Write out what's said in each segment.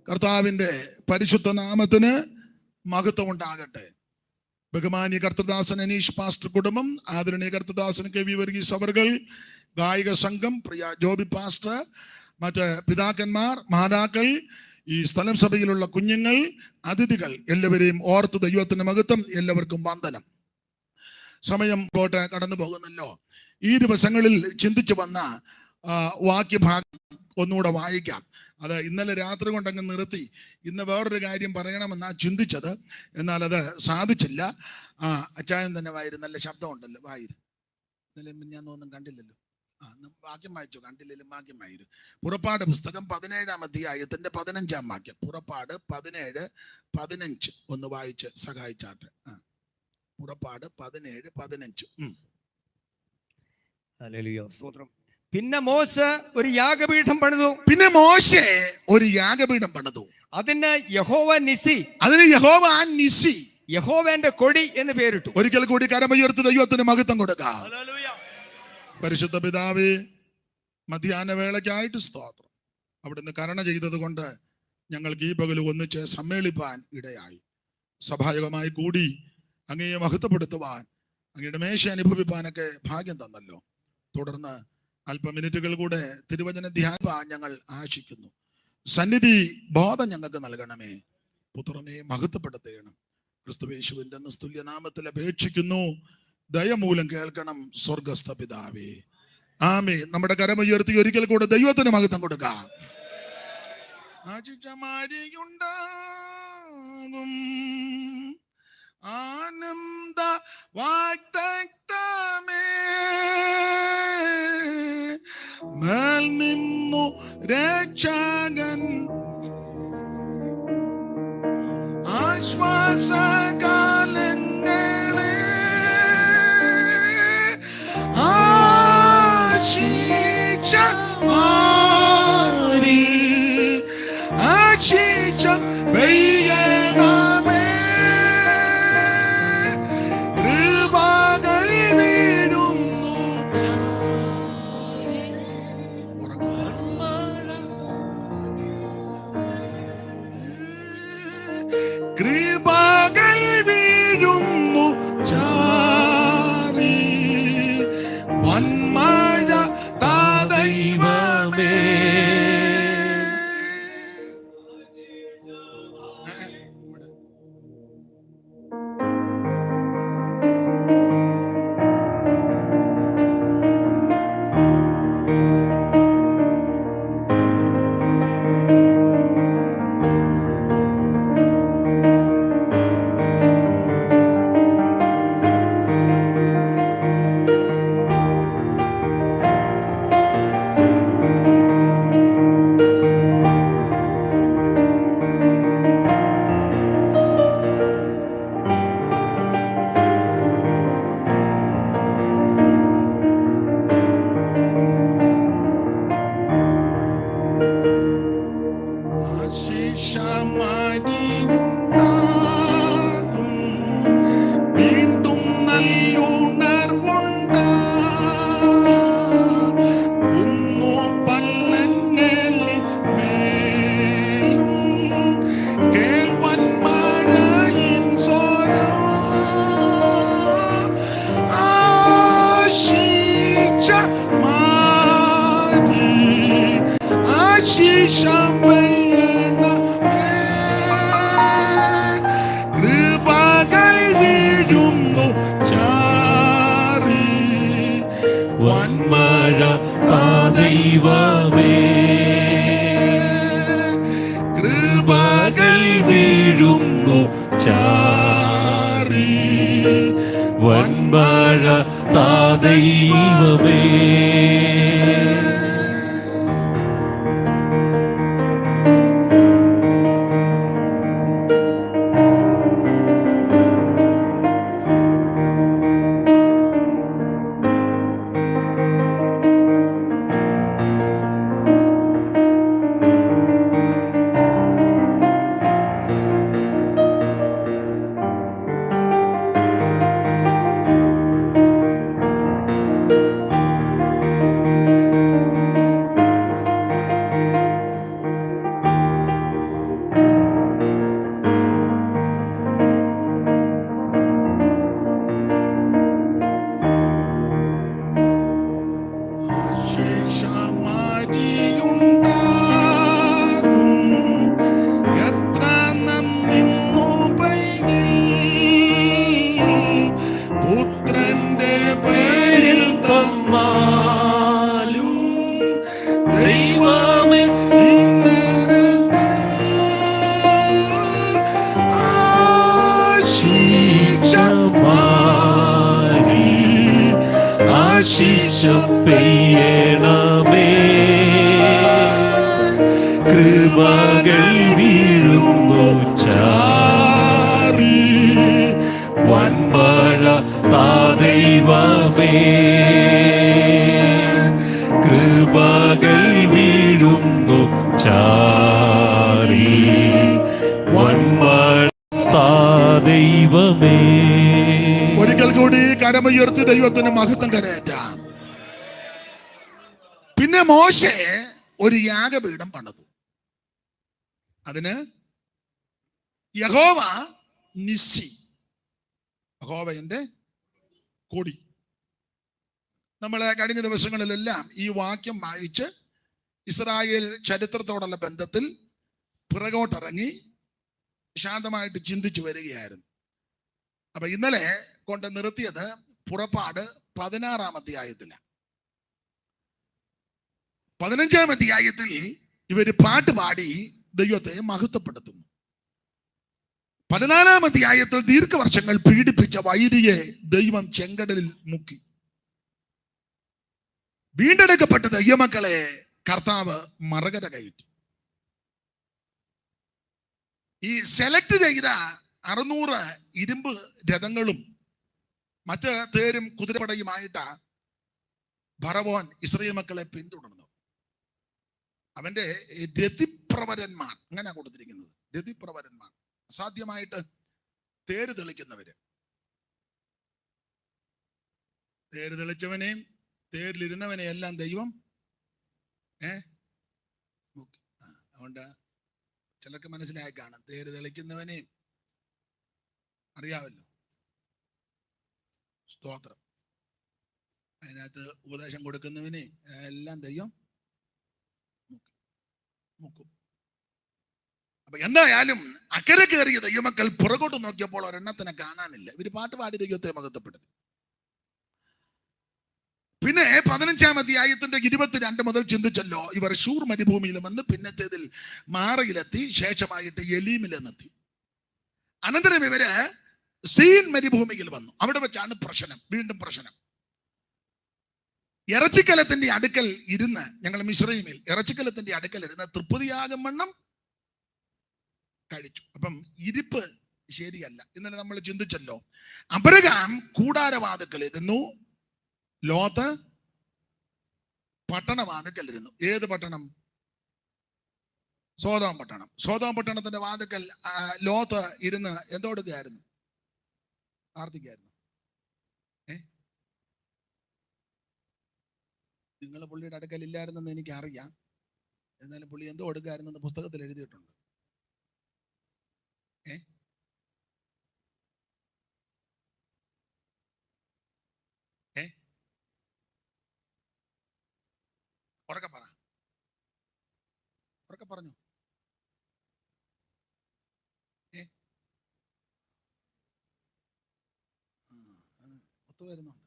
കർത്താവിൻ്റെ പരിശുദ്ധ നാമത്തിന് മഹത്വം ഉണ്ടാകട്ടെ. ബഹുമാന്യ കർത്തദാസൻ അനീഷ് പാസ്റ്റർ കുടുംബം, ആദരണീയ കർത്തദാസൻ കെ വി വർഗീസ് അവർകൾ, ഗായിക സംഘം, പ്രിയ ജോബി പാസ്റ്റർ, മറ്റ് പിതാക്കന്മാർ, മാതാക്കൾ, ഈ സ്ഥലം സഭയിലുള്ള കുഞ്ഞുങ്ങൾ, അതിഥികൾ എല്ലാവരെയും ഓർത്ത് ദൈവത്തിന്റെ മഹത്വം. എല്ലാവർക്കും വന്ദനം. സമയം പോട്ടെ, കടന്നു പോകുന്നല്ലോ. ഈ ദിവസങ്ങളിൽ ചിന്തിച്ചു വന്ന വാക്യഭാഗം ഒന്നുകൂടെ വായിക്കാം. അത് ഇന്നലെ രാത്രി കൊണ്ടങ്ങ് നിർത്തി. ഇന്ന് വേറൊരു കാര്യം പറയണമെന്നാ ചിന്തിച്ചത്, എന്നാൽ അത് സാധിച്ചില്ല. അച്ചായൻ തന്നെ വായിരു, നല്ല ശബ്ദമുണ്ടല്ലോ, വായിരു. ഇന്നലെ ഞാനൊന്നും കണ്ടില്ലല്ലോ. വാക്യം വായിച്ചു, കണ്ടില്ലെങ്കിലും വാക്യം വായിരു. പുറപ്പാട് പുസ്തകം 17-ാം അധ്യായത്തിന്റെ 15-ാം വാക്യം. പുറപ്പാട് 17-15 ഒന്ന് വായിച്ച് സഹായിച്ചാട്ടെ. പുറപ്പാട് 17-15. പിന്നെ മോശെ ഒരു യാഗപീഠം പണിതു. അതിന് യഹോവ നിസി, യഹോവന്റെ കൊടി എന്ന് പേരിട്ടു. ഒരിക്കൽ കൂടി കരമുയർത്തി ദൈവത്തിന് മഹത്വം കൊടുക്കാം. പരിശുദ്ധ പിതാവേ, മധ്യാഹ്ന വേളയ്ക്കായിട്ട് സ്തോത്രം. അവിടുന്ന് കരുണ ചെയ്തത് കൊണ്ട് ഞങ്ങൾക്ക് ഈ പകൽ ഒന്നിച്ച് സമ്മേളിപ്പാൻ ഇടയായി. സഭായകമായി കൂടി അങ്ങയെ മഹത്വപ്പെടുത്തുവാൻ, അങ്ങയുടെ മേശ അനുഭവിപ്പാനൊക്കെ ഭാഗ്യം തന്നല്ലോ. തുടർന്ന് അല്പമിനിറ്റുകൾ കൂടെ തിരുവചന ധ്യാനിപ്പാൻ ഞങ്ങൾ ആശിക്കുന്നു. സന്നിധി ബോധം ഞങ്ങൾക്ക് നൽകണമേ. പുത്രനെ മഹത്വപ്പെടുത്തണം. ക്രിസ്തുയേശുവിന്റെ നിസ്തുല്യനാമത്തിൽ അപേക്ഷിക്കുന്നു. ദയമൂലം കേൾക്കണം സ്വർഗസ്ഥ പിതാവേ, ആമേൻ. നമ്മുടെ കരമുയർത്തി ഒരിക്കൽ കൂടെ ദൈവത്തിന് മഹത്വം കൊടുക്കാം. ആനന്ദ വാഗ്ദത്തമേ, മേൽ നിന്നു രക്ഷകൻ ആശ്വാസകാലങ്ങളെ ആശിഷം പെയ്യണമേ. കൃപകൾ വീഴുന്നു, കൃപകൾ വീഴുന്നു ചാരി, വന്മഴ ദൈവമേ. കൃപകൾ വീഴുന്നു ചാരി, വന്മഴ ദൈവമേ. കൃപകൾ വീഴുന്നു ചാരി, വന്മഴ ദൈവമേ. കൃപകൾ വീഴുന്നു ചാറി വൻമഴ താ ദൈവമേ, കൃപകൾ വീഴുന്നു ചാറി വൻമഴ താ ദൈവമേ. ഒരിക്കൽ കൂടി കരമുയർത്തി ദൈവത്തിന് മഹത്വം കരയറ്റാം. പിന്നെ മോശെ ഒരു യാഗപീഠം പണിതു. അതിന് യഹോവ നിസ്സി, യഹോവയുടെ കൊടി. നമ്മളെ കഴിഞ്ഞ ദിവസങ്ങളിലെല്ലാം ഈ വാക്യം വായിച്ച് ഇസ്രായേൽ ചരിത്രത്തോടുള്ള ബന്ധത്തിൽ പിറകോട്ടിറങ്ങി ശാന്തമായിട്ട് ചിന്തിച്ചു വരികയായിരുന്നു. അപ്പൊ ഇന്നലെ കൊണ്ട് നിർത്തിയത് പുറപ്പാട് 16-ാം അധ്യായത്തിലാണ്. 15-ാം അധ്യായത്തിൽ ഇവര് പാട്ട് പാടി ദൈവത്തെ മഹത്വപ്പെടുത്തുന്നു. 14-ാം അധ്യായത്തിൽ ദീർഘവർഷങ്ങൾ പീഡിപ്പിച്ച വൈരിയെ ദൈവം ചെങ്കടലിൽ മുക്കി. വീണ്ടെടുക്കപ്പെട്ട ദൈവമക്കളെ കർത്താവ് മറകര കയറ്റി. ഈ സെലക്ട് ചെയ്ത 600 ഇരുമ്പ് രഥങ്ങളും മറ്റ് തേരും കുതിരപ്പടയുമായിട്ടാ ഫറവോൻ ഇസ്രായേൽ മക്കളെ പിന്തുടർന്നു. അവന്റെ രതിപ്രവരന്മാർ, അങ്ങനെ കൊടുത്തിരിക്കുന്നത്, രതിപ്രവരന്മാർ, അസാധ്യമായിട്ട് തേര് തെളിക്കുന്നവര്. തേര് തെളിച്ചവനെയും തേരിലിരുന്നവനെ എല്ലാം ദൈവം നോക്കി. അതുകൊണ്ട് ചിലർക്ക് മനസ്സിലായി കാണും, തേര് തെളിക്കുന്നവനെയും അറിയാമല്ലോ. സ്തോത്രം. അതിനകത്ത് ഉപദേശം കൊടുക്കുന്നവനെയും എല്ലാം ദൈവം മുക്കും. അപ്പൊ എന്തായാലും അക്കരെ കയറിയ ദൈവമക്കൾ പുറകോട്ട് നോക്കിയപ്പോൾ ഒരെണ്ണത്തിനെ കാണാനില്ല. ഇവര് പാട്ട് പാടി ദൈവത്തെ മഹത്വപ്പെടുത്തി. പിന്നെ 15-ാം അധ്യായത്തിന്റെ 22 മുതൽ ചിന്തിച്ചല്ലോ, ഇവർ ശൂർ മരുഭൂമിയിൽ വന്ന് പിന്നത്തേതിൽ മാറയിലെത്തി, ശേഷമായിട്ട് എലീമിലെത്തി. അനന്തരം ഇവര് സീൻ മരുഭൂമിയിൽ വന്നു. അവിടെ വെച്ചാണ് പ്രശ്നം, വീണ്ടും പ്രശ്നം. ഇറച്ചിക്കലത്തിന്റെ അടുക്കൽ ഇരുന്ന്, ഞങ്ങൾ മിസ്രയീമിൽ ഇറച്ചിക്കലത്തിന്റെ അടുക്കൽ ഇരുന്ന് തൃപ്തിയാകും വണ്ണം കഴിച്ചു. അപ്പം ഇരിപ്പ് ശരിയല്ല. ഇന്നലെ നമ്മൾ ചിന്തിച്ചല്ലോ, അബ്രഹാം കൂടാരവാതിക്കലിരുന്നു, ലോത്ത് പട്ടണവാതിക്കലിരുന്നു. ഏത് പട്ടണം? സോദോം പട്ടണം. സോദോം പട്ടണത്തിന്റെ വാതിക്കൽ ലോത്ത് ഇരുന്ന് എന്തോ എടുക്കുകയായിരുന്നു? പ്രാർത്ഥിക്കായിരുന്നു. നിങ്ങൾ പുള്ളിയുടെ അടുക്കൽ ഇല്ലായിരുന്നെന്ന് എനിക്ക് അറിയാം. എന്നാലും പുള്ളി എന്തോ എടുക്കായിരുന്നെന്ന് പുസ്തകത്തിൽ എഴുതിയിട്ടുണ്ട്. ഉറക്കെ പറ, ഉറക്കെ പറഞ്ഞു. ഒത്തുവരുന്നുണ്ട്.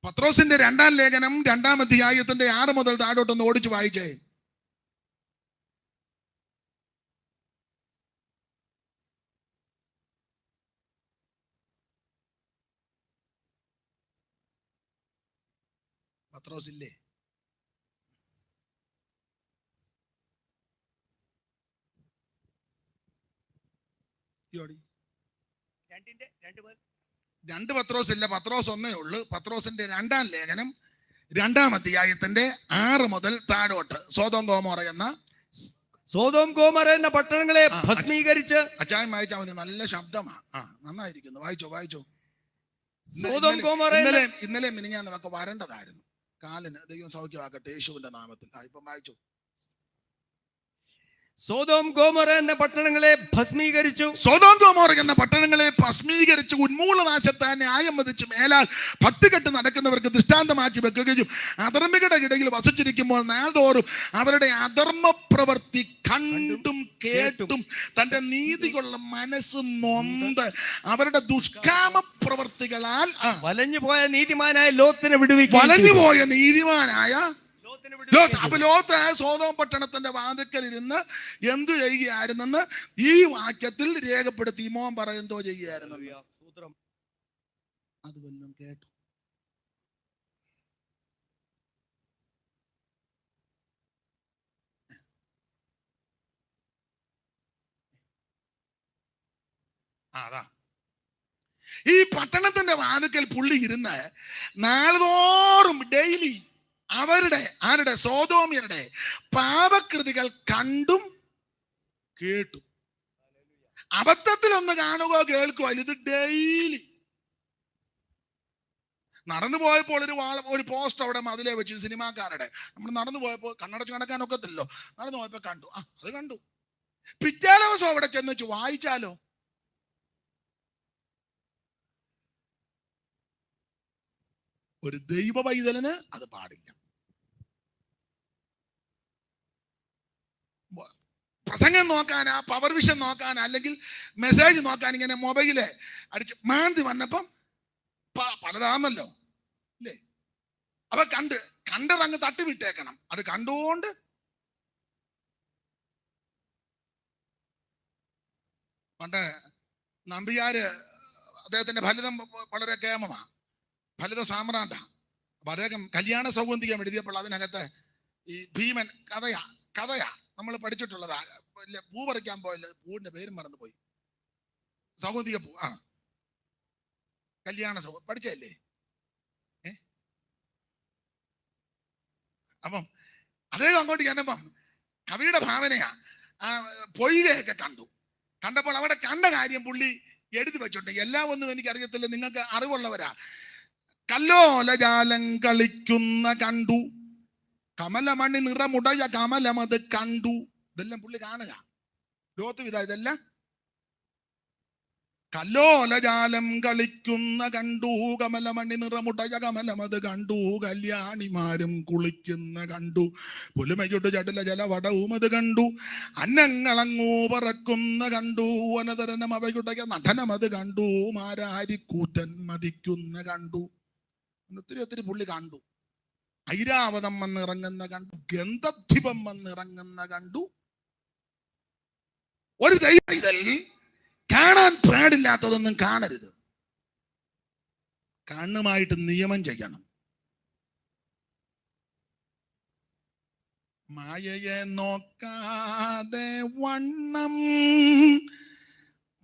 പത്രോസിന്റെ 2-ാം ലേഖനം 2-ാം അധ്യായത്തിന്റെ 6 മുതൽ താഴോട്ടൊന്ന് ഓടിച്ചു വായിച്ചേ. പത്രോസ് ഇല്ലേ? രണ്ട് പത്രോസ് ഇല്ല, പത്രോസ് ഒന്നേ ഉള്ളൂ. പത്രോസിന്റെ 2-ാം ലേഖനം 2-ാം അധ്യായത്തിന്റെ 6 മുതൽ താഴോട്ട് സോദോം ഗോമോറ എന്ന പട്ടണങ്ങളെ ഭസ്മീകരിച്ച്. അച്ചായൻ വായിച്ചാൽ മതി, നല്ല ശബ്ദമാ. നന്നായിരിക്കുന്നു, വായിച്ചോ. ഇന്നലെ മിനിഞ്ഞാന്ന് നമുക്ക് വരേണ്ടതായിരുന്നു. കാലിന് ദൈവം സൗഖ്യമാക്കട്ടെ യേശുവിന്റെ നാമത്തിൽ. ഇപ്പം വായിച്ചു. സോദോം ഗോമോറ എന്ന പട്ടണങ്ങളെ ഭസ്മീകരിച്ചു. സോദോം ഗോമോറ എന്ന പട്ടണങ്ങളെ ഭസ്മീകരിച്ചു ഉന്മൂലനാശത്തെ ന്യായം വിധിച്ച് മേലാൽ ഭക്തികെട്ട് നടക്കുന്നവർക്ക് ദൃഷ്ടാന്തമാക്കി വെക്കുകയും അധർമ്മികളുടെ ഇടയിൽ വസിച്ചിരിക്കുമ്പോൾ നാൾതോറും അവരുടെ അധർമ്മ പ്രവൃത്തി കണ്ടും കേട്ടും തന്റെ നീതികളുടെ മനസ്സ് നൊന്ത് അവരുടെ ദുഷ്കാമ പ്രവൃത്തികളാൽ വലഞ്ഞുപോയ നീതിമാനായ ലോത്തിനെ വിടുവിക്കും. വലഞ്ഞുപോയ നീതിമാനായ അപ്പൊ ലോത്ത് സോദോം പട്ടണത്തിന്റെ വാതിക്കൽ ഇരുന്ന് എന്തു ചെയ്യുകയായിരുന്നെന്ന് ഈ വാക്യത്തിൽ രേഖപ്പെടുത്തി. മോൻ എന്തോ ചെയ്യുകയായിരുന്നു? അത് വല്ലതും കേട്ടു? അതാ ഈ പട്ടണത്തിന്റെ വാതിക്കൽ പുള്ളി ഇരുന്ന് നാളുതോറും ഡെയിലി ആരുടെ സോദോമ്യരുടെ പാപകൃതികൾ കണ്ടും കേട്ടും. അബദ്ധത്തിൽ ഒന്ന് കാണുകയോ കേൾക്കുകയോ, ഇത് ഡെയിലി. നടന്നു പോയപ്പോൾ ഒരു പോസ്റ്റ് അവിടെ മതിലേ വെച്ച് സിനിമാക്കാരുടെ, നമ്മൾ നടന്നു പോയപ്പോൾ കണ്ണടച്ച് നടക്കാൻ ഒക്കത്തില്ലല്ലോ, നടന്നു പോയപ്പോ കണ്ടു, അത് കണ്ടു. പിറ്റേ ദിവസം അവിടെ ചെന്ന് വെച്ച് വായിച്ചാലോ? ഒരു ദൈവ പൈതലിന് അത് പാടില്ല. പ്രസംഗം നോക്കാനാ, പവർ വിഷൻ നോക്കാനാ, അല്ലെങ്കിൽ മെസ്സേജ് നോക്കാൻ ഇങ്ങനെ മൊബൈല് അടിച്ച് മാന്തി വന്നപ്പം പലതാന്നല്ലോ അല്ലേ? അപ്പൊ കണ്ടതങ്ങ് തട്ടിവിട്ടേക്കണം. അത് കണ്ടുകൊണ്ട് പണ്ട് നമ്പിയാര്, അദ്ദേഹത്തിന്റെ ഫലിതം വളരെ കേമമാ, ഫലിത സാമ്രാട്ടാ. അപ്പൊ അദ്ദേഹം കല്യാണ സൗഗന്ധികം എഴുതിയപ്പോൾ അതിനകത്ത് ഈ ഭീമൻ കഥയാ നമ്മൾ പഠിച്ചിട്ടുള്ളതാ. പൂ പറിക്കാൻ പോയല്ലോ, പൂവിന്റെ പേരും മറന്നുപോയി. സൗഗന്ധിക പൂ, കല്യാണ പഠിച്ചല്ലേ? അപ്പം അദ്ദേഹം അങ്ങോട്ട് ചെന്നപ്പം കവിയുടെ ഭാവനയാ. പൊയ്കയൊക്കെ കണ്ടപ്പോൾ അവിടെ കണ്ട കാര്യം പുള്ളി എഴുതി വെച്ചോട്ടെ. എല്ലാം ഒന്നും എനിക്ക് അറിയത്തില്ല, നിങ്ങൾക്ക് അറിവുള്ളവരാ. കല്ലോലജാലം കളിക്കുന്ന കണ്ടു, കമലമണി നിറമുടയ കമലമത് കണ്ടു. ഇതെല്ലാം പുള്ളി കാണുക. ലോകത്ത് ഇതെല്ലാം കല്ലോലജാലം കളിക്കുന്ന കണ്ടു, കമലമണി നിറമുടയ കമലമത് കണ്ടു, കല്യാണിമാരും കുളിക്കുന്ന കണ്ടു, പുലുമയൊട്ട് ചടല ജലവടവും അത് കണ്ടു, അന്നങ്ങളങ്ങൂ പറക്കുന്ന കണ്ടു, വനതരനം അവയുടയ നടനമത് കണ്ടു, മാരാരിക്കൂറ്റൻ മതിക്കുന്ന കണ്ടു. ഒത്തിരി പുള്ളി കണ്ടു. ഐരാവതം വന്നിറങ്ങുന്ന കണ്ടു, ഗന്ധദ്വീപം വന്നിറങ്ങുന്ന കണ്ടു. ഒരു ദൈവം ഇതിൽ കാണാൻ പാടില്ലാത്തതൊന്നും കാണരുത്. കണ്ണുമായിട്ട് നിയമം ചെയ്യണം. മായയെ നോക്കാതെ വണ്ണം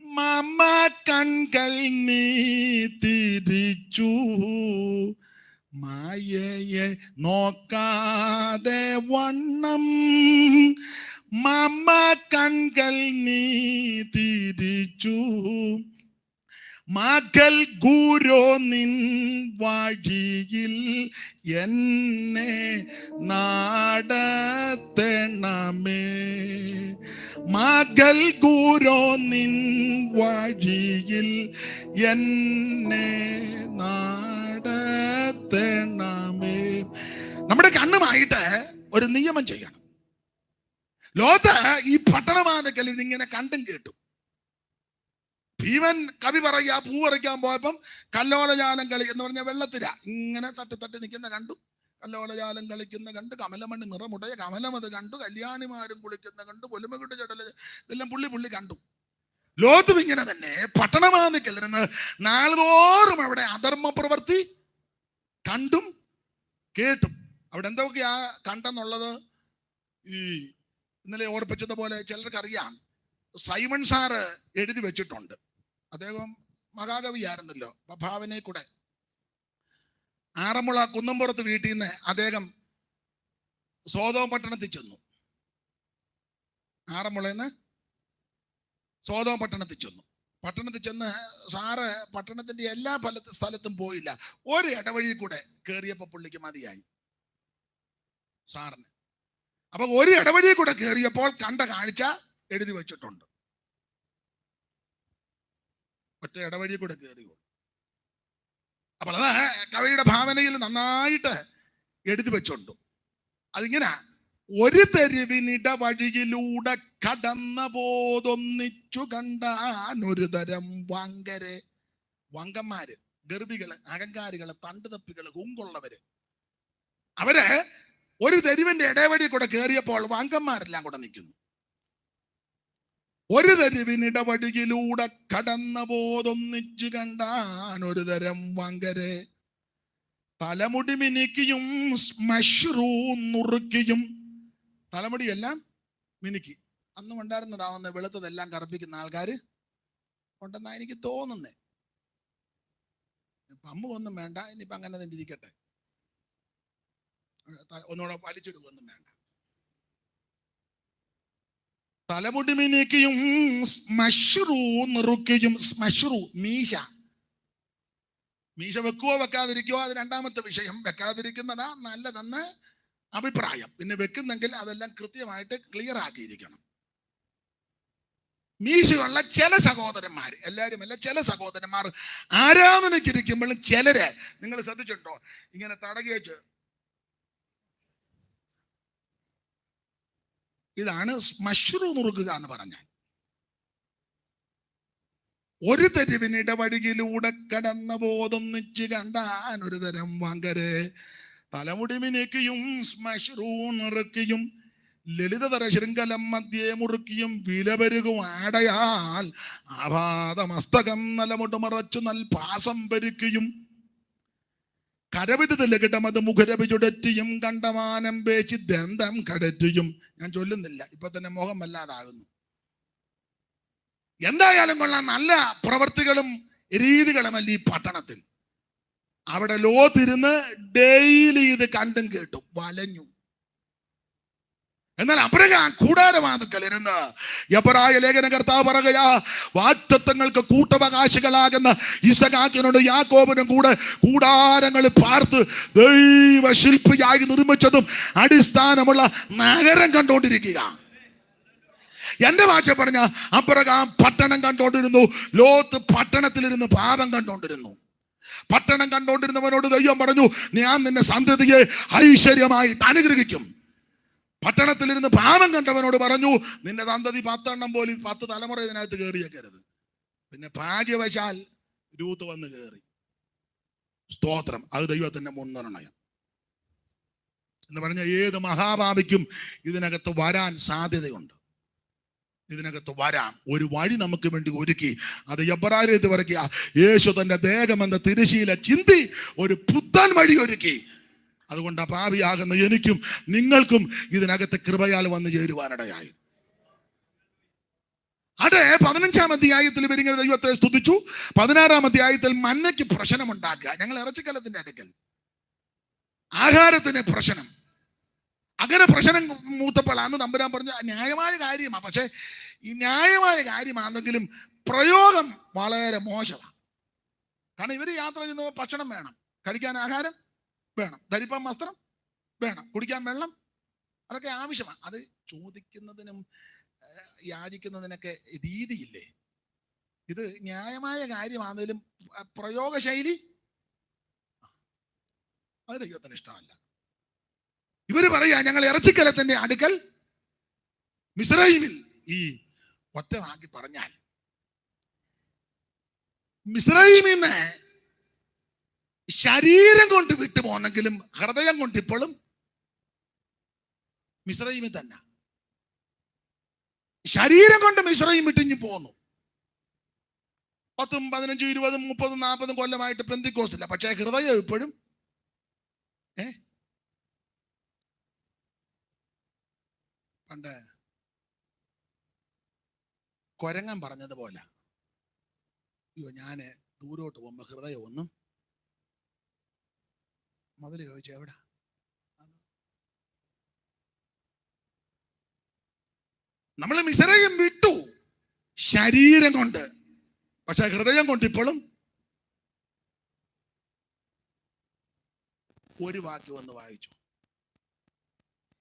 മമ കൺകൾ നീ തിരിച്ചു, മായയെ നോക്കാതെ വണ്ണം മമ കൺകൾ നീ തിരിച്ചു, മകൾ ഗുരു നിൻ വഴിയിൽ എന്നെ നടത്തണമേ, മകൾ ഗുരു നിൻ വഴിയിൽ എന്നെ നടത്തണമേ. നമ്മുടെ കണ്ണുമായിട്ട് ഒരു നിയമം ചെയ്യണം. ലോകത്ത് ഈ പട്ടണമാനക്കൽ ഇതിങ്ങനെ കണ്ടും കേട്ടു. ഭീമൻ കവി പറയാ, പൂ പറിക്കാൻ പോയപ്പം കല്ലോലജാലം കളി എന്ന് പറഞ്ഞ വെള്ളത്തില ഇങ്ങനെ തട്ടി നിൽക്കുന്ന കണ്ടു, കല്ലോലജാലം കളിക്കുന്ന കണ്ട്, കമലമണ്ണി നിറമുടയ കമലമത് കണ്ടു, കല്യാണിമാരും കുളിക്കുന്ന കണ്ടു, പൊലുമകിട്ട് ചടല, ഇതെല്ലാം പുള്ളി കണ്ടു. ലോകത്തും ഇങ്ങനെ തന്നെ പട്ടണമാനക്കൽ നിന്ന് നാളുതോറും അവിടെ അധർമ്മ പ്രവൃത്തി കണ്ടും കേട്ടും. അവിടെ എന്തൊക്കെയാ കണ്ടെന്നുള്ളത് ഈ ഇന്നലെ ഓർപ്പിച്ചതുപോലെ ചിലർക്കറിയാം. സൈമൺ സാറ് എഴുതി വെച്ചിട്ടുണ്ട്. അദ്ദേഹം മഹാകവിയായിരുന്നല്ലോ. ഭാവനയെ കൂടെ ആറന്മുള കുന്നംപുറത്ത് വീട്ടിൽ നിന്ന് അദ്ദേഹം സോതോം പട്ടണത്തിൽ ചെന്നു. ആറന്മുളന്ന് സോതോം പട്ടണത്തിൽ ചെന്നു. പട്ടണത്തിൽ ചെന്ന് സാറ് പട്ടണത്തിന്റെ എല്ലാ സ്ഥലത്തും പോയില്ല. ഒരു ഇടവഴി കൂടെ കയറിയപ്പോ പുള്ളിക്ക് മതിയായി സാറിന്. അപ്പൊ ഒരു ഇടവഴി കൂടെ കയറിയപ്പോൾ കണ്ട കാഴ്ച എഴുതി വെച്ചിട്ടുണ്ട്. ഒറ്റ ഇടവഴി കൂടെ കയറിയോ. അപ്പോൾ അത് കവിയുടെ ഭാവനയിൽ നന്നായിട്ട് എഴുതി വെച്ചുണ്ട്. അതിങ്ങനെ ഒരു തെരുവിനിടവഴിയിലൂടെ കടന്ന പോതൊന്നിച്ചു കണ്ടാൻ ഒരു തരം വങ്കന്മാര്, ഗർഭികള്, അഹങ്കാരികള്, തണ്ടുതപ്പികള്, കുങ്കുള്ളവര്. അവര് ഒരു തെരുവിന്റെ ഇടവഴി കൂടെ കയറിയപ്പോൾ വങ്കന്മാരെല്ലാം കൂടെ നിൽക്കുന്നു. ഒരു തെരുവിനിടവഴിയിലൂടെ കടന്ന പോതൊന്നിച്ചു കണ്ടാൻ ഒരു തരം വങ്കരെ, തലമുടി മിനുക്കിയും ശ്മശ്രൂ നുറുക്കിയും. തലമുടിയെല്ലാം മിനുക്കി. അന്നും ഉണ്ടായിരുന്നതാവുന്ന വെളുത്തതെല്ലാം കറുപ്പിക്കുന്ന ആൾക്കാര് ഉണ്ടെന്നാ എനിക്ക് തോന്നുന്നേ. പമ്പൊന്നും വേണ്ട, ഇനിയിപ്പോ അങ്ങനെ തന്നെ ഇരിക്കട്ടെ. ഒന്നുകൂടെ വലിച്ചിടുകൊന്നും വേണ്ട. തലമുടി മിനിക്കും സ്മഷ്റൂ നുറുക്കിയും. സ്മഷ്റൂ മീശ. മീശ വെക്കുവോ വെക്കാതിരിക്കുവോ അത് രണ്ടാമത്തെ വിഷയം. വെക്കാതിരിക്കുന്നതാ നല്ലതെന്ന് അഭിപ്രായം. പിന്നെ വെക്കുന്നെങ്കിൽ അതെല്ലാം കൃത്യമായിട്ട് ക്ലിയർ ആക്കിയിരിക്കണം. മീശയുള്ള ചില സഹോദരന്മാർ, എല്ലാവരും അല്ല, ചില സഹോദരന്മാർ ആരാധനയ്ക്കിരിക്കുമ്പോഴും ചിലര്, നിങ്ങൾ ശ്രദ്ധിച്ചിട്ടോ, ഇങ്ങനെ തടകി വെച്ച് ഇതാണ് സ്മഷ്റൂ നുറുക്കുക എന്ന് പറഞ്ഞാൽ. ഒരു തെരുവിനിടവഴിയിലൂടെ കടന്ന ബോധൊന്നിച്ച് കണ്ടാൻ ഒരു തരം വങ്കര്. തലമുടി മിനിക്കിയും സ്മഷ്റൂ നുറുക്കിയും ലളിതതര ശൃംഖലം മധ്യേ മുറുക്കിയും വിലപെരുകും ആടയാൽ ആപാദമസ്തകം നലമുട്ട് മറച്ചു നൽപാസം പെരുക്കിയും കരവിതലകിടമത് മുഖരവി ചുടറ്റിയും കണ്ടമാനം പേച്ച് ദന്തം കടറ്റിയും. ഞാൻ ചൊല്ലുന്നില്ല, ഇപ്പൊ തന്നെ മോഹം വല്ലാതാകുന്നു. എന്തായാലും കൊള്ളാം, നല്ല പ്രവർത്തികളും രീതികളുമല്ല ഈ പട്ടണത്തിൽ. അവിടെ ലോത്തിരുന്ന് ഡെയിലി ഇത് കണ്ടും കേട്ടും വലഞ്ഞു. എന്നാൽ അബ്രഹാം കൂടാരവാതുക്കലിരുന്ന് എബ്രായ ലേഖന കർത്താവ് പറയുക, വാഗ്ദത്തങ്ങൾക്ക് കൂട്ടവകാശികളാകുന്ന ഇസഹാക്കിനോട് യാക്കോബിനും കൂടെ കൂടാരങ്ങൾ പാർത്ത് ദൈവശില്പിയായി നിർമ്മിച്ചതും അടിസ്ഥാനമുള്ള നഗരം കണ്ടുകൊണ്ടിരിക്കുക. എന്റെ ഭാഷ പറഞ്ഞ അബ്രഹാം പട്ടണം കണ്ടുകൊണ്ടിരുന്നു, ലോത്ത് പട്ടണത്തിലിരുന്ന് പാപം കണ്ടുകൊണ്ടിരുന്നു. പട്ടണം കണ്ടുകൊണ്ടിരുന്നവനോട് ദൈവം പറഞ്ഞു, ഞാൻ നിന്നെ സന്തതിയെ ഐശ്വര്യമായിട്ട് അനുഗ്രഹിക്കും. പട്ടണത്തിലിരുന്ന് പാപം കണ്ടവനോട് പറഞ്ഞു, നിന്റെ സന്തതി 10 എണ്ണം പോലും 10 തലമുറ ഇതിനകത്ത് കയറിയേക്കരുത്. പിന്നെ ഭാഗ്യവശാൽ രൂത്ത് വന്ന് കയറി. സ്തോത്രം, അത് ദൈവത്തിന്റെ മുൻനിർണയം എന്ന് പറഞ്ഞ ഏത് മഹാഭാവിക്കും ഇതിനകത്ത് വരാൻ സാധ്യതയുണ്ട്. ഇതിനകത്ത് വരാം, ഒരു വഴി നമുക്ക് വേണ്ടി ഒരുക്കി. അത് എബ്രായത്തിൽ പറയുക, യേശു തന്റെ ദേഹമെന്ന തിരശീല ചിന്തി ഒരു പുത്തൻ വഴി ഒരുക്കി. അതുകൊണ്ട് പാപിയാകുന്ന എനിക്കും നിങ്ങൾക്കും ഇതിനകത്ത് കൃപയാൽ വന്നു ചേരുവാനിടയായി. അതെ, 15-ാം അധ്യായത്തിൽ ഇവരിങ്ങനെ ദൈവത്തെ സ്തുതിച്ചു. 16-ാം അധ്യായത്തിൽ മന്നയ്ക്ക് പ്രശ്നമുണ്ടാക്കുക. ഞങ്ങൾ ഇറച്ചിക്കലത്തിന്റെ അടുക്കൽ ആഹാരത്തിന് പ്രശ്നം. അങ്ങനെ പ്രശ്നം മൂത്തപ്പോഴാണ് തമ്പുരാൻ പറഞ്ഞു, ന്യായമായ കാര്യമാണ്. പക്ഷെ ഈ ന്യായമായ കാര്യമാണെങ്കിലും പ്രയോഗം വളരെ മോശമാണ്. കാരണം ഇവര് യാത്ര ചെയ്യുന്ന ഭക്ഷണം വേണം, കഴിക്കാൻ ആഹാരം വേണം, ധരിപ്പാൻ വസ്ത്രം വേണം, കുടിക്കാൻ വെള്ളം, അതൊക്കെ ആവശ്യമാണ്. അത് ചോദിക്കുന്നതിനും യാചിക്കുന്നതിനൊക്കെ രീതിയില്ലേ. ഇത് ന്യായമായ കാര്യമാണെങ്കിലും പ്രയോഗശൈലി അത് ദൈവത്തിന് ഇഷ്ടമല്ല. ഇവര് പറയാ, ഞങ്ങൾ ഇറച്ചിക്കലത്തിന്റെ അടുക്കൽ മിസ്രയീമിൽ. ഈ ഒറ്റ വാക്കി പറഞ്ഞാൽ മിസ്രയീമിന്ന് ശരീരം കൊണ്ട് വിട്ടു പോന്നെങ്കിലും ഹൃദയം കൊണ്ട് ഇപ്പോഴും മിസ്രയീമിൽ തന്നെ. ശരീരം കൊണ്ട് മിസ്രയീം വിട്ടിഞ്ഞു പോന്നു. 10, 15, 20, 30, 40 കൊല്ലമായിട്ട് പെന്തിക്കോസില്ല. പക്ഷെ ഹൃദയം ഇപ്പോഴും പണ്ട് കൊരങ്ങൻ പറഞ്ഞതുപോലെ, അയ്യോ ഞാന് ദൂരോട്ട് പോകുമ്പോ ഹൃദയം ഒന്നും മുതല് ചോദിച്ചു എവിടാ. നമ്മൾ മിസ്രയീം വിട്ടു ശരീരം കൊണ്ട്, പക്ഷെ ഹൃദയം കൊണ്ട് ഇപ്പോഴും. ഒരു വാക്യം ഒന്ന് വായിച്ചു.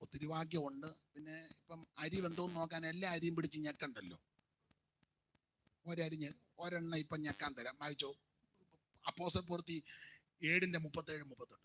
ഒത്തിരി വാക്യമുണ്ട്. പിന്നെ ഇപ്പം അരി വെന്തോന്ന് നോക്കാൻ എല്ലാ അരിയും പിടിച്ച് ഞെക്കണ്ടല്ലോ. ഒരെണ്ണ ഇപ്പം ഞെക്കാൻ തരാം. വായിച്ചോ. അപ്പോസ്തലപ്രവൃത്തി 7:37-38.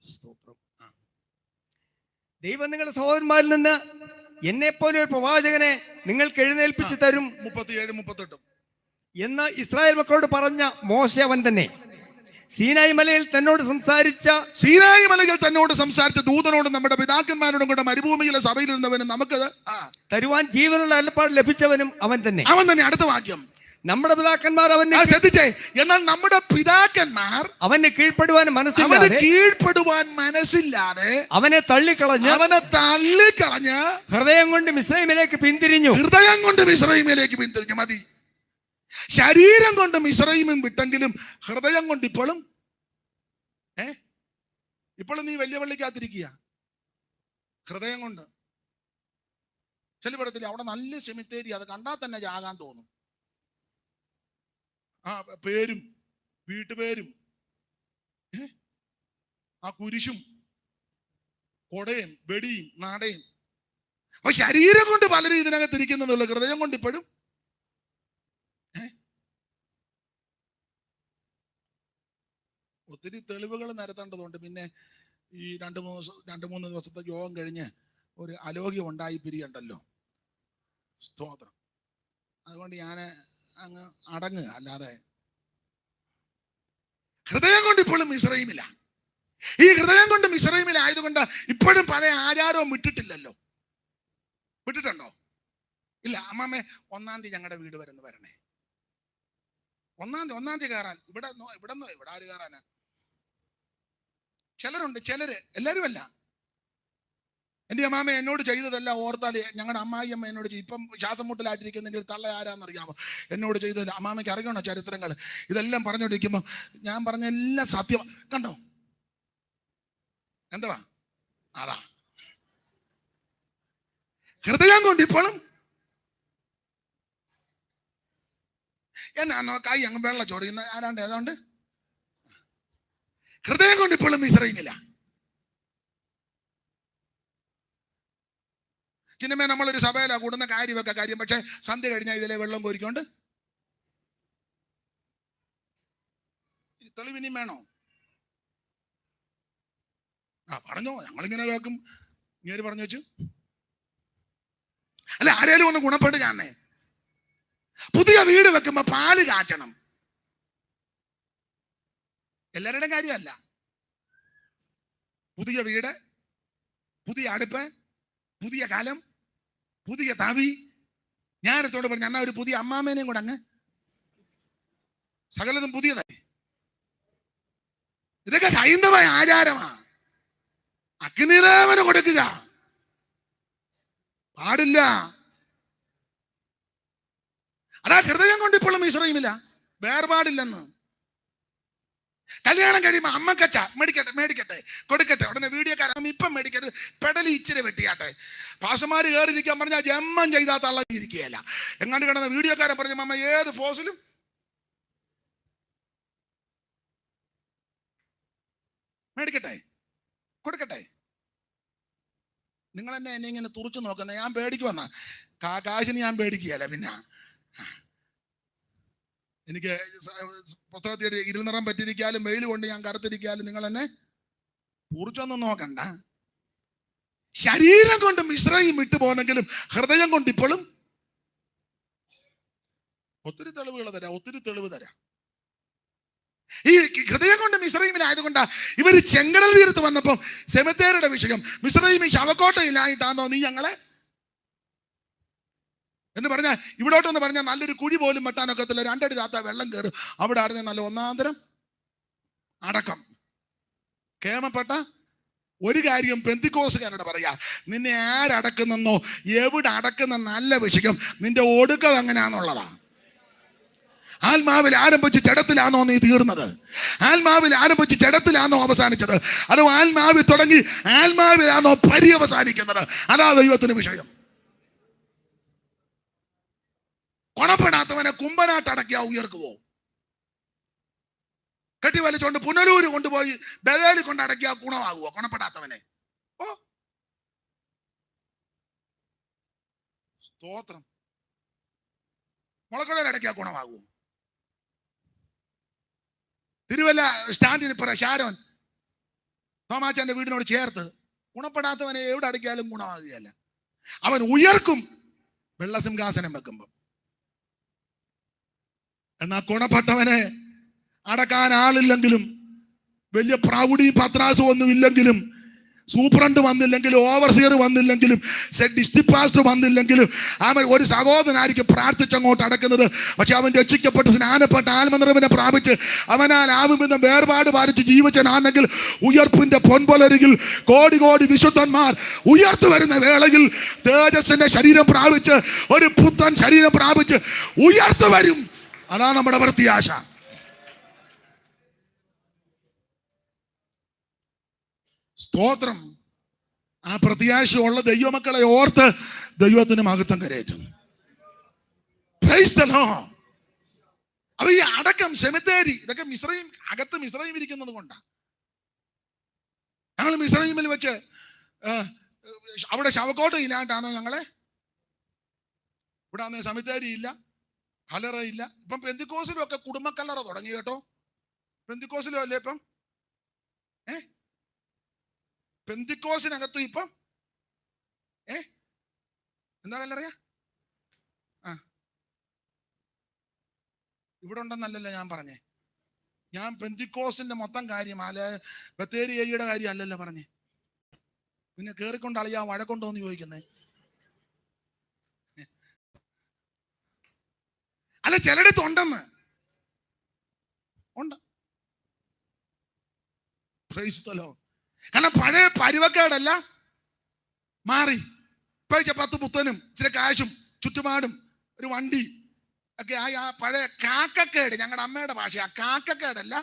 സ്തോത്രം. ദൈവം നിങ്ങളുടെ സഹോദരന്മാരിൽ നിന്ന് എന്നെ പോലെ ഒരു പ്രവാചകനെ നിങ്ങൾക്ക് എഴുന്നേൽപ്പിച്ചു തരും 37-38 എന്ന് ഇസ്രായേൽ മക്കളോട് പറഞ്ഞ മോശെ അവൻ തന്നെ. സീനായി മലയിൽ തന്നോട് സംസാരിച്ച സീനായി മലയിൽ തന്നോട് സംസാരിച്ച ദൂതനോടും നമ്മുടെ പിതാക്കന്മാരോടും കൂടെ മരുഭൂമിയിലെ സഭയിലിരുന്നവനും നമുക്കത് തരുവാൻ ജീവനുള്ള അരുളപ്പാട് ലഭിച്ചവനും അവൻ തന്നെ. അവൻ തന്നെ. അടുത്ത വാക്യം, നമ്മുടെ പിതാക്കന്മാർ അവന് ശ്രദ്ധിച്ചേ, എന്നാൽ നമ്മുടെ പിതാക്കന്മാർ അവന് കീഴ്പ്പെടുവാൻ മനസ്സില്ലാതെ അവനെ തള്ളിക്കളഞ്ഞ് ഹൃദയം കൊണ്ട് മിസ്രയീമിലേക്ക് പിന്തിരിഞ്ഞു. മതി. ശരീരം കൊണ്ട് മിസ്രയീമിൽ വിട്ടെങ്കിലും ഹൃദയം കൊണ്ട് ഇപ്പോഴും നീ വലിയ പള്ളിക്കകത്തിരിക്കുക. ഹൃദയം കൊണ്ട് ചെല്ലുപടത്തില്ല, അവിടെ നല്ല സെമിത്തേരി, അത് കണ്ടാൽ തന്നെ ജാകാൻ തോന്നും. ആ പേരും വീട്ടുപേരും ആ കുരിശും കൊടയും വെടിയും നാടയും. അപ്പൊ ശരീരം കൊണ്ട് പലരും ഇതിനകത്ത് ഇരിക്കുന്നുള്ളൂ, ഹൃദയം കൊണ്ട് ഇപ്പോഴും ഒത്തിരി തെളിവുകൾ നിരത്തേണ്ടതുണ്ട്. പിന്നെ ഈ രണ്ട് മൂന്ന് ദിവസത്തെ യോഗം കഴിഞ്ഞ് ഒരു അലോഗ്യം ഉണ്ടായി പിരിയണ്ടല്ലോ. സ്തോത്രം. അതുകൊണ്ട് ഞാൻ അങ്ങ് അടങ്ങുക. അല്ലാതെ ഹൃദയം കൊണ്ട് ഇപ്പോഴും മിസ്രയീമില്ല. ഈ ഹൃദയം കൊണ്ട് മിസ്രയീമിലായതുകൊണ്ട് ഇപ്പോഴും പഴയ ആചാരവും വിട്ടിട്ടില്ലല്ലോ. വിട്ടിട്ടുണ്ടോ? ഇല്ല. അമ്മാമ്മേ 1-ാം തീയതി ഞങ്ങളുടെ വീട് വരെ വരണേ. 1-ാം തീയതി കയറാൻ ഇവിടെ ആര് കയറാനാ? ചിലരുണ്ട്, ചിലര്, എല്ലാവരും അല്ല. എൻ്റെ അമ്മാമ്മ എന്നോട് ചെയ്തതെല്ലാം ഓർത്താൽ ഞങ്ങളുടെ അമ്മായിയമ്മ എന്നോട് ഇപ്പം ശ്വാസം മുട്ടലായിട്ടിരിക്കുന്നെങ്കിൽ തള്ള ആരാന്നറിയാമോ എന്നോട് ചെയ്തത്? അമ്മാമ്മയ്ക്ക് അറിയണോ ചരിത്രങ്ങൾ? ഇതെല്ലാം പറഞ്ഞോണ്ടിരിക്കുമ്പോൾ ഞാൻ പറഞ്ഞ എല്ലാം സത്യം. കണ്ടോ എന്തുവാ? അതാ ഹൃദയം കൊണ്ട് ഇപ്പോഴും എന്നാ കൈ അങ്ങ് വെള്ള ചോടിക്കുന്ന ആരാണ്ട് ഏതാണ്ട് ഹൃദയം കൊണ്ട് ഇപ്പോഴും മിസ്രയീമില്ല. ചിന്നമേ നമ്മളൊരു സഭയിലാ കൂടുന്ന കാര്യമൊക്കെ കാര്യം. പക്ഷെ സന്ധ്യ കഴിഞ്ഞാൽ ഇതിലെ വെള്ളം കോരിക്കൊണ്ട് തെളിവിനിയും വേണോ? പറഞ്ഞോ, ഞങ്ങളിങ്ങനെ കേൾക്കും. ഇങ്ങനെ പറഞ്ഞു വെച്ചു അല്ല, ആരേലും ഒന്ന് ഗുണപ്പെട്ട് കാണണേ. പുതിയ വീട് വെക്കുമ്പോ പാല് കാച്ചണം. എല്ലാവരുടെയും കാര്യമല്ല. പുതിയ വീട്, പുതിയ അടുപ്പ്, പുതിയ കാലം, പുതിയ തവി. ഞാനത്തോട് പറഞ്ഞു എന്നാ ഒരു പുതിയ അമ്മാമേനെയും കൂടെ അങ്ങ്, സകലതും പുതിയതായി. ഇതൊക്കെ ഹൈന്ദവ ആചാരമാ. അഗ്നിദേവന് കൊടുക്കുക പാടില്ല. അതാ ഹൃദയം കൊണ്ട് ഇപ്പോഴും മിസ്രയീമില്ല, വേർപാടില്ലെന്ന്. കല്യാണം കഴിയുമ്പോ അമ്മക്കച്ച മേടിക്കട്ടെ കൊടുക്കട്ടെ. ഉടനെ വീഡിയോക്കാരൻ ഇപ്പം മേടിക്കരുത്, പെടലി ഇച്ചിരി വെട്ടിയാട്ടെ. പാഷമാര് കയറിയിരിക്കാൻ പറഞ്ഞാൽ ജന്മം ചെയ്താൽ തള്ളയിരിക്കുകയല്ല. എങ്ങാണ്ട് കിടന്ന വീഡിയോക്കാരൻ പറഞ്ഞ അമ്മ ഏത് ഫോസിലും മേടിക്കട്ടെ കൊടുക്കട്ടെ. നിങ്ങൾ എന്നെ ഇങ്ങനെ തുറച്ചു നോക്കുന്ന ഞാൻ പേടിക്കുവന്ന കാശിന് ഞാൻ പേടിക്കുകയല്ല. പിന്നെ എനിക്ക് പുസ്തകത്തിയുടെ ഇരുനിറം പറ്റിയിരിക്കാലും വെയിൽ കൊണ്ട് ഞാൻ കറുത്തിരിക്കാലും നിങ്ങൾ എന്നെ കുറിച്ചൊന്നും നോക്കണ്ട. ശരീരം കൊണ്ട് മിശ്രയും വിട്ടു പോകണമെങ്കിലും ഹൃദയം കൊണ്ട് ഇപ്പോഴും ഒത്തിരി തെളിവുകൾ തരാം, ഒത്തിരി തെളിവ് തരാം. ഈ ഹൃദയം കൊണ്ട് മിസ്രയീമിലായതുകൊണ്ടാ ഇവര് ചെങ്കടൽ തീരത്ത് വന്നപ്പോൾ സെമിത്തേരിയുടെ വിഷയം മിസ്രയീമി ശവക്കോട്ടയിലായിട്ടാണോ നീ ഞങ്ങളെ എന്ന് പറഞ്ഞാൽ ഇവിടോട്ടെന്ന് പറഞ്ഞാൽ നല്ലൊരു കുഴി പോലും വെട്ടാനൊക്കത്തില്ല. 2 അടി താത്ത വെള്ളം കയറും. അവിടെ ആടുന്ന നല്ല ഒന്നാന്തരം അടക്കം. കേമപ്പെട്ട ഒരു കാര്യം പെന്തിക്കോസുകാരോട് പറയാ, നിന്നെ ആരടക്കുന്നെന്നോ എവിടെ അടക്കുന്ന നല്ല വിഷയം നിന്റെ ഒടുക്കം എങ്ങനെയാന്നുള്ളതാ. ആത്മാവിൽ ആരംഭിച്ച് ജഡത്തിലാണോ നീ തീർന്നത്? ആത്മാവിൽ ആരംഭിച്ച് ജഡത്തിലാണോ അവസാനിച്ചത്? അതോ ആത്മാവിൽ തുടങ്ങി ആത്മാവിലാണോ പര്യവസാനിക്കുന്നത്? അതാ ദൈവത്തിന് വിഷയം. കൊണപ്പെടാത്തവനെ കുമ്പനാട്ടടക്കിയാ ഉയർക്കുവോ? കെട്ടിവലിച്ചോണ്ട് പുനലൂര് കൊണ്ടുപോയി ബദേലി കൊണ്ടടക്കിയാ ഗുണമാകുവോ? കൊണപ്പെടാത്തവനെ. ഓ സ്തോത്രം. മുളക്കടയിലടക്കിയാ ഗുണമാകുവോ? തിരുവല്ല സ്റ്റാൻഡിന് ഇപ്പുറം ഷാരോൻ തോമാച്ചാന്റെ വീടിനോട് ചേർത്ത് ഗുണപ്പെടാത്തവനെ എവിടെ അടക്കിയാലും ഗുണമാകുകയല്ല. അവൻ ഉയർക്കും വെള്ളസിംഹാസനം വെക്കുമ്പം. എന്നാ ഗുണപ്പെട്ടവനെ അടക്കാൻ ആളില്ലെങ്കിലും വലിയ പ്രൗഢിയും പത്രാസും ഒന്നും ഇല്ലെങ്കിലും, സൂപ്രണ്ട് വന്നില്ലെങ്കിലും, ഓവർസിയർ വന്നില്ലെങ്കിലും, ഡിസ്ട്രിക്ട് പാസ്റ്റർ വന്നില്ലെങ്കിലും, അവൻ ഒരു സഹോദരനായിരിക്കും പ്രാർത്ഥിച്ചങ്ങോട്ട് അടക്കുന്നത്. പക്ഷെ അവൻ രക്ഷിക്കപ്പെട്ട് സ്നാനപ്പെട്ട് ആത്മനിറവിനെ പ്രാപിച്ച് അവനാൽ ആവുമെന്ന് വേർപാട് പാലിച്ച് ജീവിച്ചനാണെങ്കിൽ ഉയർപ്പിന്റെ പൊൻപൊലരികിൽ കോടി കോടി വിശുദ്ധന്മാർ ഉയർത്തു വരുന്ന വേളയിൽ തേജസ്സിന്റെ ശരീരം പ്രാപിച്ച്, ഒരു പുത്തൻ ശരീരം പ്രാപിച്ച് ഉയർത്തു വരും. അതാണ് നമ്മുടെ പ്രത്യാശ. സ്തോത്രം. ആ പ്രത്യാശയുള്ള ദൈവമക്കളെ ഓർത്ത് ദൈവത്തിന് മഹത്വം കരയേറ്റുന്നു. Praise the Lord. അപ്പൊ ഈ അടക്കം, സെമിത്തേരി, ഇതൊക്കെ മിസ്രയീം, അകത്ത് മിസ്രയീം ഇരിക്കുന്നത് കൊണ്ടാണ്. ഞങ്ങൾ മിസ്രയീമിൽ വെച്ച് അവിടെ ശവക്കോട്ട ഇല്ലാണ്ടാണോ ഞങ്ങളെ? ഇവിടെ അന്ന് സെമിത്തേരി ഇല്ല, കല്ലറ ഇല്ല. ഇപ്പം പെന്തിക്കോസിലും ഒക്കെ കുടുംബക്കല്ലറ തുടങ്ങി കേട്ടോ. പെന്തിക്കോസിലും അല്ലേ ഇപ്പം? പെന്തിക്കോസിനകത്തും ഇപ്പം എന്താ കല്ലറിയാ? ഇവിടെ ഉണ്ടെന്നല്ലല്ലോ ഞാൻ പറഞ്ഞേ. ഞാൻ പെന്തിക്കോസിന്റെ മൊത്തം കാര്യം, ബത്തേരി ഏരിയയുടെ കാര്യം അല്ലല്ലോ പറഞ്ഞേ. പിന്നെ കേറിക്കൊണ്ട് അളിയാ വഴക്കൊണ്ടോന്ന് ചോദിക്കുന്നേ. അല്ല, ചിലടത്ത് ഉണ്ടെന്ന് ഉണ്ട്. Praise the Lord. കാരണം പഴയ പരുവക്കേടല്ല, മാറി. ഇപ്പൊ 10 പുത്തനും ഇച്ചിരി കാശും ചുറ്റുപാടും ഒരു വണ്ടി ഒക്കെ ആ പഴയ കാക്കക്കേട്, ഞങ്ങളുടെ അമ്മയുടെ ഭാഷ, ആ കാക്കക്കേടല്ല.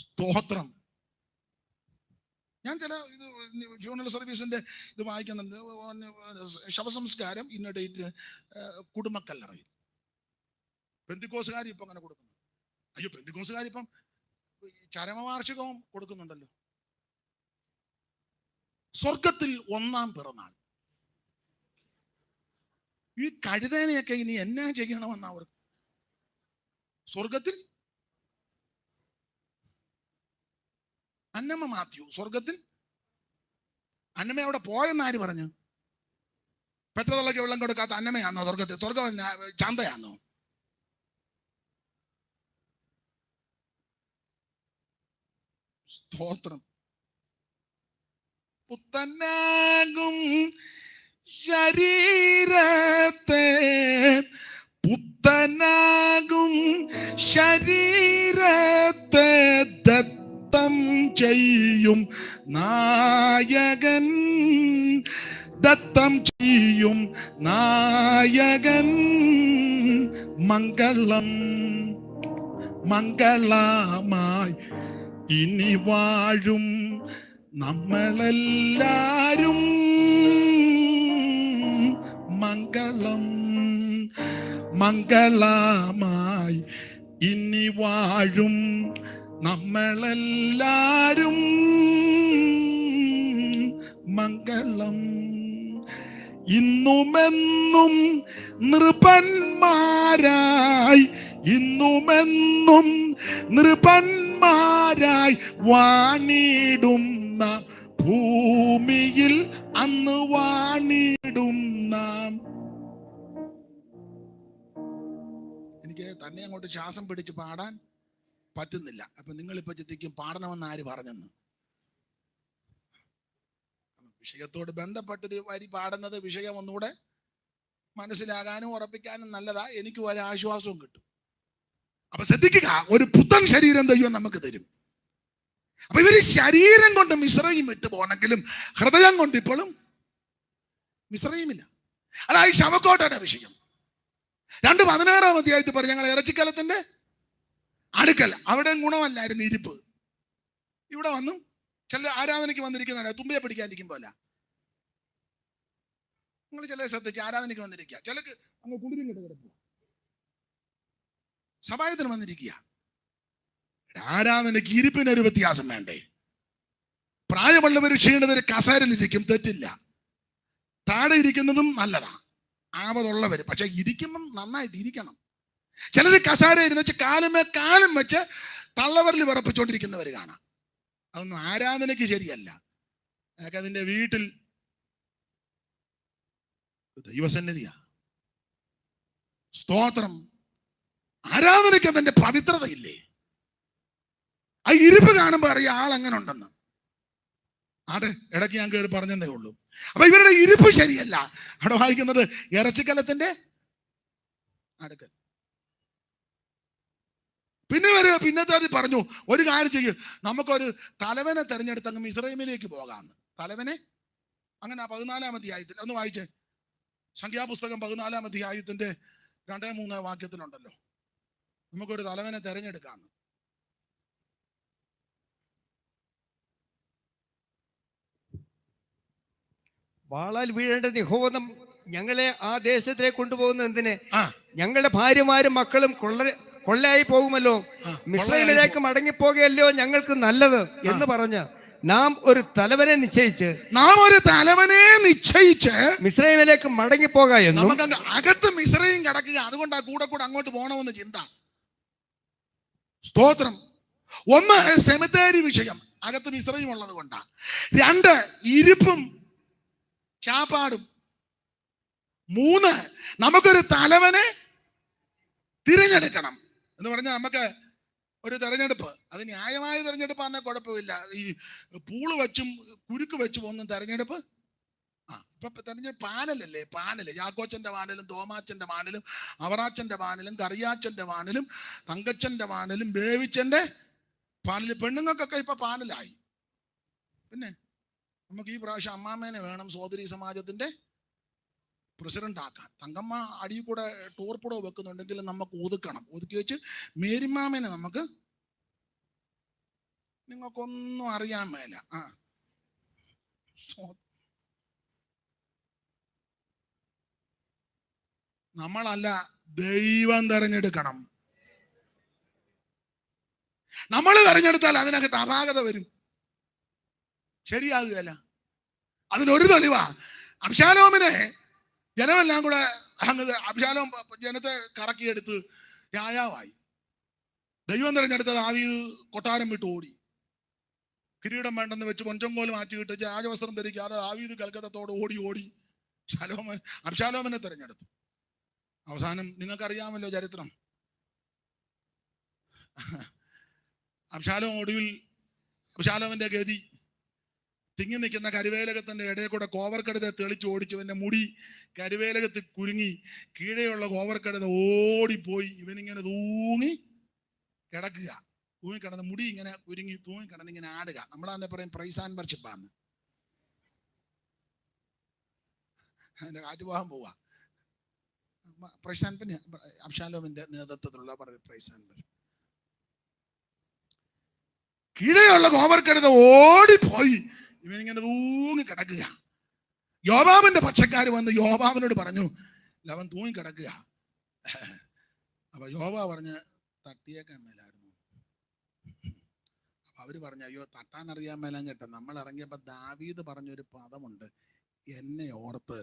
സ്തോത്രം. ഞാൻ ചില ഫ്യൂണറൽ സർവീസിന്റെ ഇത് വായിക്കുന്നുണ്ട്. ശവസംസ്കാരം ഇന്ന ഡേറ്റ് കുടുംബക്കല്ലറയിൽ. പെന്തിക്കോസുകാർ ഇപ്പൊ അങ്ങനെ കൊടുക്കുന്നു. അയ്യോ, പെന്തിക്കോസുകാർ ഇപ്പം ചരമവാർഷികവും കൊടുക്കുന്നുണ്ടല്ലോ. സ്വർഗത്തിൽ 1-ാം പിറന്നാൾ. ഈ കഴുതേനെയൊക്കെ ഇനി എന്നാ ചെയ്യണമെന്ന് അവർ സ്വർഗത്തിൽ. അന്നമ്മ മാത്യു സ്വർഗത്തിൽ. അന്നമ്മ അവിടെ പോയെന്ന് ആര് പറഞ്ഞു? പെട്രോളൊക്കെ വെള്ളം കൊടുക്കാത്ത അന്നമ്മയാണോ സ്വർഗത്തിൽ? സ്വർഗം ചന്തയാണോ? സ്തോത്രം. പുത്തനാകും ശരീരത്തെ, പുത്തനാകും ശരീരത്തെ ദത്തം ചെയ്യും നായകൻ, ദത്തം ചെയ്യും നായകൻ. മംഗളം മംഗളമായി ഇനി വാഴും നമ്മളെല്ലാരും. മംഗളം മംഗളമായി ഇനി വാഴും നമ്മളെല്ലാരും. മംഗളം. ഇന്നുമെന്നും നൃപന്മാരായി, ഇന്നുമെന്നും നൃപന്മാരായി വാണിടും നാം ഭൂമിയിൽ, അന്ന് വാണിടും നാം. എനിക്ക് തന്നെ അങ്ങോട്ട് ശ്വാസം പിടിച്ച് പാടാൻ പറ്റുന്നില്ല. അപ്പൊ നിങ്ങളിപ്പോ ചിന്തിക്കും പാടണമെന്ന് ആര് പറഞ്ഞെന്ന്. വിഷയത്തോട് ബന്ധപ്പെട്ടൊരു വരി പാടുന്നത് വിഷയം ഒന്നുകൂടെ മനസ്സിലാകാനും ഉറപ്പിക്കാനും നല്ലതാ. എനിക്ക് ഒരു ആശ്വാസവും കിട്ടും. അപ്പൊ ശ്രദ്ധിക്കുക, ഒരു പുത്തൻ ശരീരം ദൈവം നമുക്ക് തരും. അപ്പൊ ഇവര് ശരീരം കൊണ്ട് മിശ്രയും വിട്ടു പോണെങ്കിലും ഹൃദയം കൊണ്ട് ഇപ്പോഴും മിശ്രയുമില്ല. അതാ ഈ ശവക്കോട്ടയുടെ വിഷയം. 2:16 അധ്യായത്തിൽ പറഞ്ഞു, ഞങ്ങൾ ഇറച്ചിക്കലത്തിന്റെ അടുക്കൽ. അവിടെ ഗുണമല്ലായിരുന്നു ഇരിപ്പ്. ഇവിടെ വന്നും ചില ആരാധനയ്ക്ക് വന്നിരിക്കുന്നതാണ് തുമ്പിയെ പിടിക്കാതിരിക്കുമ്പോല്ല. നിങ്ങൾ ചില ശ്രദ്ധിച്ച് ആരാധനയ്ക്ക് വന്നിരിക്കുക, ചിലക്ക് അങ്ങ് കുടിലും കിട്ട് കിടക്കുക, സഭായത്തിന് വന്നിരിക്കുക. ആരാധനയ്ക്ക് ഇരിപ്പിനൊരു വ്യത്യാസം വേണ്ടേ? പ്രായമുള്ളവർ ക്ഷീണിതര് കസേരയിലിരിക്കും, തെറ്റില്ല. താഴെ ഇരിക്കുന്നതും നല്ലതാ, ആവതുള്ളവര്. പക്ഷെ ഇരിക്കുമ്പം നന്നായിട്ട് ഇരിക്കണം. ചിലര് കസേര ഇരുന്ന് കാലും വെച്ച് തള്ളവരിൽ വിറപ്പിച്ചുകൊണ്ടിരിക്കുന്നവർ കാണാം. അതൊന്നും ആരാധനയ്ക്ക് ശരിയല്ല. അതൊക്കെ അതിന്റെ വീട്ടിൽ ദൈവസന്നിധിയാ. സ്തോത്രം. ആരാധനയ്ക്ക് അതിന്റെ പവിത്രതയില്ലേ? ആ ഇരിപ്പ് കാണുമ്പോ അറിയാം ആൾ അങ്ങനെ ഉണ്ടെന്ന്. ആടെ ഇടയ്ക്ക് ഞാൻ കയറി പറഞ്ഞതേ ഉള്ളൂ. അപ്പൊ ഇവരുടെ ഇരിപ്പ് ശരിയല്ല. അവിടെ വായിക്കുന്നത് ഇറച്ചിക്കലത്തിന്റെ അടുക്കൽ. പിന്നത്തെ അത് പറഞ്ഞു, ഒരു കാര്യം ചെയ്യും, നമുക്കൊരു തലവനെ തെരഞ്ഞെടുത്ത് അങ്ങ് മിസ്രൈമിലേക്ക് പോകാമെന്ന്. തലവനെ അങ്ങനെ 14-ാം അധ്യായത്തിൽ ഒന്ന് വായിച്ചേ. സംഖ്യാപുസ്തകം 14-ാം അധ്യായത്തിന്റെ 2-3 വാക്യത്തിലുണ്ടല്ലോ, നമുക്കൊരു തലവനെ തെരഞ്ഞെടുക്കാമെന്ന്. വാളാൽ വീഴേണ്ട യഹോവ ഞങ്ങളെ ആ ദേശത്തിലേക്ക് കൊണ്ടുപോകുന്നത് എന്തിന്? ഞങ്ങളുടെ ഭാര്യമാരും മക്കളും കൊള്ളയായി പോകുമല്ലോ, മിസ്രൈമിലേക്ക് മടങ്ങിപ്പോകുകയല്ലോ ഞങ്ങൾക്ക് നല്ലത് എന്ന് പറഞ്ഞ് നാം ഒരു തലവനെ നിശ്ചയിച്ച് മിസ്രൈമിലേക്ക് മടങ്ങിപ്പോക എന്നും. അകത്ത് മിസ്രൈം കിടക്കുക, അതുകൊണ്ട് ആ കൂടെ അങ്ങോട്ട് പോകണമെന്ന് ചിന്ത. സ്തോത്രം. ഒന്ന് സെമിത്തേരി വിഷയം, അകത്ത് മിസ്രൈം ഉള്ളത് കൊണ്ടാ. 2 ഇരിപ്പും ചാപ്പാടും. 3 നമുക്കൊരു തലവനെ തിരഞ്ഞെടുക്കണം എന്ന് പറഞ്ഞാൽ നമുക്ക് ഒരു തെരഞ്ഞെടുപ്പ്, അത് ന്യായമായ തെരഞ്ഞെടുപ്പ് തന്നെ കുഴപ്പമില്ല. ഈ പൂള് വെച്ചും കുരുക്ക് വെച്ചും ഒന്നും തെരഞ്ഞെടുപ്പ് ഇപ്പൊ തെരഞ്ഞെടുപ്പ് പാനലല്ലേ, പാനല്. യാക്കോച്ചന്റെ പാനലും തോമാച്ചന്റെ പാനലും അവറാച്ചന്റെ പാനലും കറിയാച്ചന്റെ പാനലും തങ്കച്ചന്റെ പാനലും ബേവിച്ചന്റെ പാനല്. പെണ്ണുങ്ങൾക്കൊക്കെ ഇപ്പൊ പാനലായി. പിന്നെ നമുക്ക് ഈ പ്രാവശ്യം അമ്മാമ്മേനെ വേണം സോദരി സമാജത്തിന്റെ പ്രസിഡന്റ് ആക്കാൻ. തങ്കമ്മ അടിയിൽ കൂടെ ടോർപ്പിടോ വെക്കുന്നുണ്ടെങ്കിൽ നമുക്ക് ഒതുക്കി വെച്ച് മേരിമാമേനെ നമുക്ക്, നിങ്ങൾക്കൊന്നും അറിയാൻ മേല. നമ്മളല്ല, ദൈവം തെരഞ്ഞെടുക്കണം. നമ്മൾ തെരഞ്ഞെടുത്താൽ അതിനകത്ത് അപാകത വരും, ശരിയാകുകയല്ല. അതിനൊരു തെളിവാ, അബ്ശാലോമിനെ ജനമെല്ലാം കൂടെ അബ്ശാലോം ജനത്തെ കറക്കിയെടുത്ത് രാജാവായി. ദൈവം തെരഞ്ഞെടുത്ത ദാവീദ് കൊട്ടാരം വിട്ട് ഓടി. കിരീടം വേണ്ടെന്ന് വെച്ച് പൊൻചൊങ്കോല് മാറ്റിയിട്ട് രാജവസ്ത്രം ധരിക്കാതെ ദാവീദ് കൽക്കത്തത്തോട് ഓടി അബ്ശാലോമിനെ തെരഞ്ഞെടുത്തു. അവസാനം നിങ്ങൾക്കറിയാമല്ലോ ചരിത്രം. അബ്ശാലോമിന്റെ ഗതി, തിങ്ങി നിൽക്കുന്ന കരുവേലകത്തിന്റെ ഇടയിൽ കൂടെ കോവർക്കടുത തെളിച്ച് ഓടിച്ചവന്റെ മുടി കരുവേലകത്തിൽ കുരുങ്ങി കീഴെയുള്ള കോവർക്കടുത ഓടിപ്പോയി. ഇവനിങ്ങനെ തൂങ്ങി കിടന്ന് മുടി ഇങ്ങനെ കുരുങ്ങി തൂങ്ങിക്കിടന്ന് ഇങ്ങനെ ആടുക. നമ്മളാന്നെ പറയും പ്രൈസ് ആൻഡ് വർഷിപ്പാന്ന്. അതിന്റെ കാറ്റുവാഹം പോവാ. പ്രൈസ് ആൻഡ്, പിന്നെ അബ്ശാലോമിന്റെ നേതൃത്വത്തിലുള്ള പ്രൈസ് ആൻഡ് വർഷിപ്പ്. കീഴെയുള്ള കോവർക്കടുത ഓടിപ്പോയി, ഇവനിങ്ങനെ തൂങ്ങി കിടക്കുക. യോവാബിന്റെ പക്ഷക്കാർ വന്ന് യോവാബിനോട് പറഞ്ഞു, അവൻ തൂങ്ങി കിടക്കുക. അപ്പൊ യോവാ പറഞ്ഞ് തട്ടിയേക്കാൻ മേലായിരുന്നു. അപ്പൊ അവര് പറഞ്ഞു, അയ്യോ തട്ടാൻ അറിയാൻ മേലാഞ്ഞിട്ട് നമ്മൾ ഇറങ്ങിയപ്പോ ദാവീദ് പറഞ്ഞൊരു പദമുണ്ട്, എന്നെ ഓർത്ത്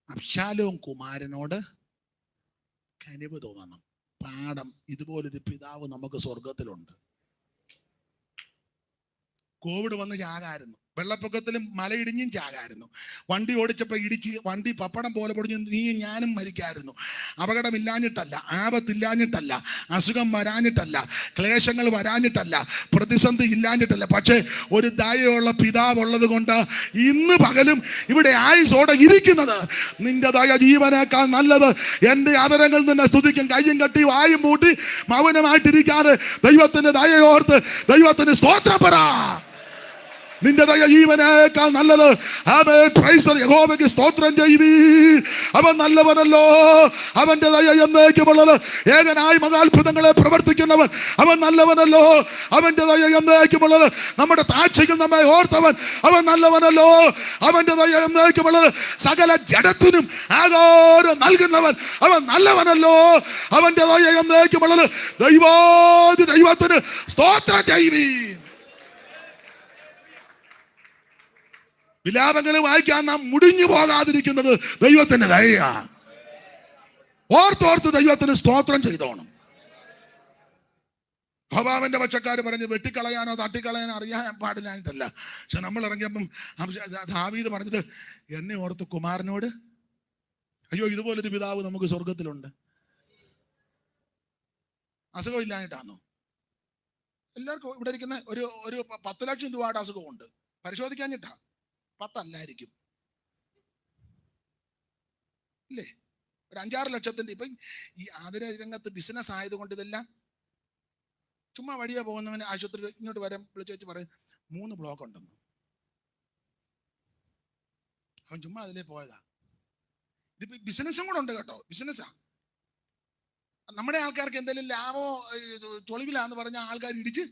അബ്ശാലോം കുമാരനോട് കനിവ് തോന്നണം. പാഠം, ഇതുപോലൊരു പിതാവ് നമുക്ക് സ്വർഗത്തിലുണ്ട്. കോവിഡ് വന്ന് ചാകായിരുന്നു, വെള്ളപ്പൊക്കത്തിലും മലയിടിഞ്ഞും ചാകായിരുന്നു, വണ്ടി ഓടിച്ചപ്പോൾ ഇടിച്ച് വണ്ടി പപ്പടം പോലെ പൊടിഞ്ഞ് നീയും ഞാനും മരിക്കായിരുന്നു. അപകടമില്ലാഞ്ഞിട്ടല്ല, ആപത്തില്ലാഞ്ഞിട്ടല്ല, അസുഖം വരാഞ്ഞിട്ടല്ല, ക്ലേശങ്ങൾ വരാഞ്ഞിട്ടല്ല, പ്രതിസന്ധി ഇല്ലാഞ്ഞിട്ടല്ല. പക്ഷേ ഒരു ദയയുള്ള പിതാവ് ഉള്ളത് കൊണ്ട് ഇന്ന് പകലും ഇവിടെ ആയുസോടെ ഇരിക്കുന്നത്. നിന്റെ ദയ ജീവനേക്കാൾ നല്ലത്. എൻ്റെ അതരങ്ങളിൽ നിന്നെ സ്തുതിക്കും. കയ്യും കെട്ടി വായും പൂട്ടി മൗനമായിട്ടിരിക്കാതെ ദൈവത്തിന്റെ ദയയോർത്ത് ദൈവത്തിന് സ്തോത്രം പറ. നിന്റെ ദയ ജീവനേക്കാൾ നല്ലത്. യഹോവയ്ക്ക് സ്തോത്രം ചെയ്യുവീൻ. അവൻ നല്ലവനല്ലോ, അവന്റെ ദയ എന്നേക്കുമുള്ളത്. ഏകനായി മഹാത്ഭുതങ്ങളെ പ്രവർത്തിക്കുന്നവൻ അവൻ നല്ലവനല്ലോ, അവന്റെ ദയ എന്നേക്കുമുള്ളത്. നമ്മുടെ താഴ്ചയിൽ നമ്മെ ഓർത്തവൻ അവൻ നല്ലവനല്ലോ, അവന്റെ ദയ എന്നേക്കുമുള്ളത്. സകല ജഡത്തിനും ആഹാരം നൽകുന്നവൻ അവൻ നല്ലവനല്ലോ, അവന്റെ ദയ എന്നേക്കുമുള്ളത്. ദൈവത്തിന് സ്തോത്രം ചെയ്യുവീൻ. വിലാപങ്ങൾ വായിക്കാൻ നാം മുടിഞ്ഞു പോകാതിരിക്കുന്നത് ദൈവത്തിന്റെ ദയയാ. ഓർത്തോർത്ത് ദൈവത്തിന് സ്തോത്രം ചെയ്തോണം. യോവാബിന്റെ പക്ഷക്കാർ പറഞ്ഞ് വെട്ടിക്കളയാനോ തട്ടിക്കളയാനോ അറിയാൻ പാടില്ലാഞ്ഞിട്ടല്ല. പക്ഷെ നമ്മൾ ഇറങ്ങിയപ്പം ദാവീദ് പറഞ്ഞത്, എന്നെ ഓർത്ത് കുമാരനോട്, അയ്യോ ഇതുപോലൊരു പിതാവ് നമുക്ക് സ്വർഗത്തിലുണ്ട്. അസുഖമില്ലാഞ്ഞിട്ടാണോ? എല്ലാവർക്കും ഇവിടെ ഇരിക്കുന്ന ഒരു 10 ലക്ഷം രൂപയുടെ അസുഖമുണ്ട്, പരിശോധിക്കാഞ്ഞിട്ടാ. 10 അല്ലായിരിക്കും, ഇല്ലേ? ഒരു 5-6 ലക്ഷത്തിന്റെ. ഇപ്പൊ ഈ ആതുര രംഗത്ത് ബിസിനസ് ആയതുകൊണ്ട് ഇതെല്ലാം ചുമ്മാ വഴിയെ പോകുന്നവന് ആശുപത്രി ഇങ്ങോട്ട് വരാൻ വിളിച്ചു വെച്ച് പറയും 3 ബ്ലോക്ക് ഉണ്ടെന്ന്. അവൻ ചുമ്മാ അതിലേ പോയതാ. ഇതിപ്പോ ബിസിനസ്സും കൂടെ ഉണ്ട് കേട്ടോ, ബിസിനസ്സാ. നമ്മുടെ ആൾക്കാർക്ക് എന്തെങ്കിലും ലാഭമോ ചൊളിവിലാന്ന് പറഞ്ഞ ആൾക്കാർ ഇടിച്ച്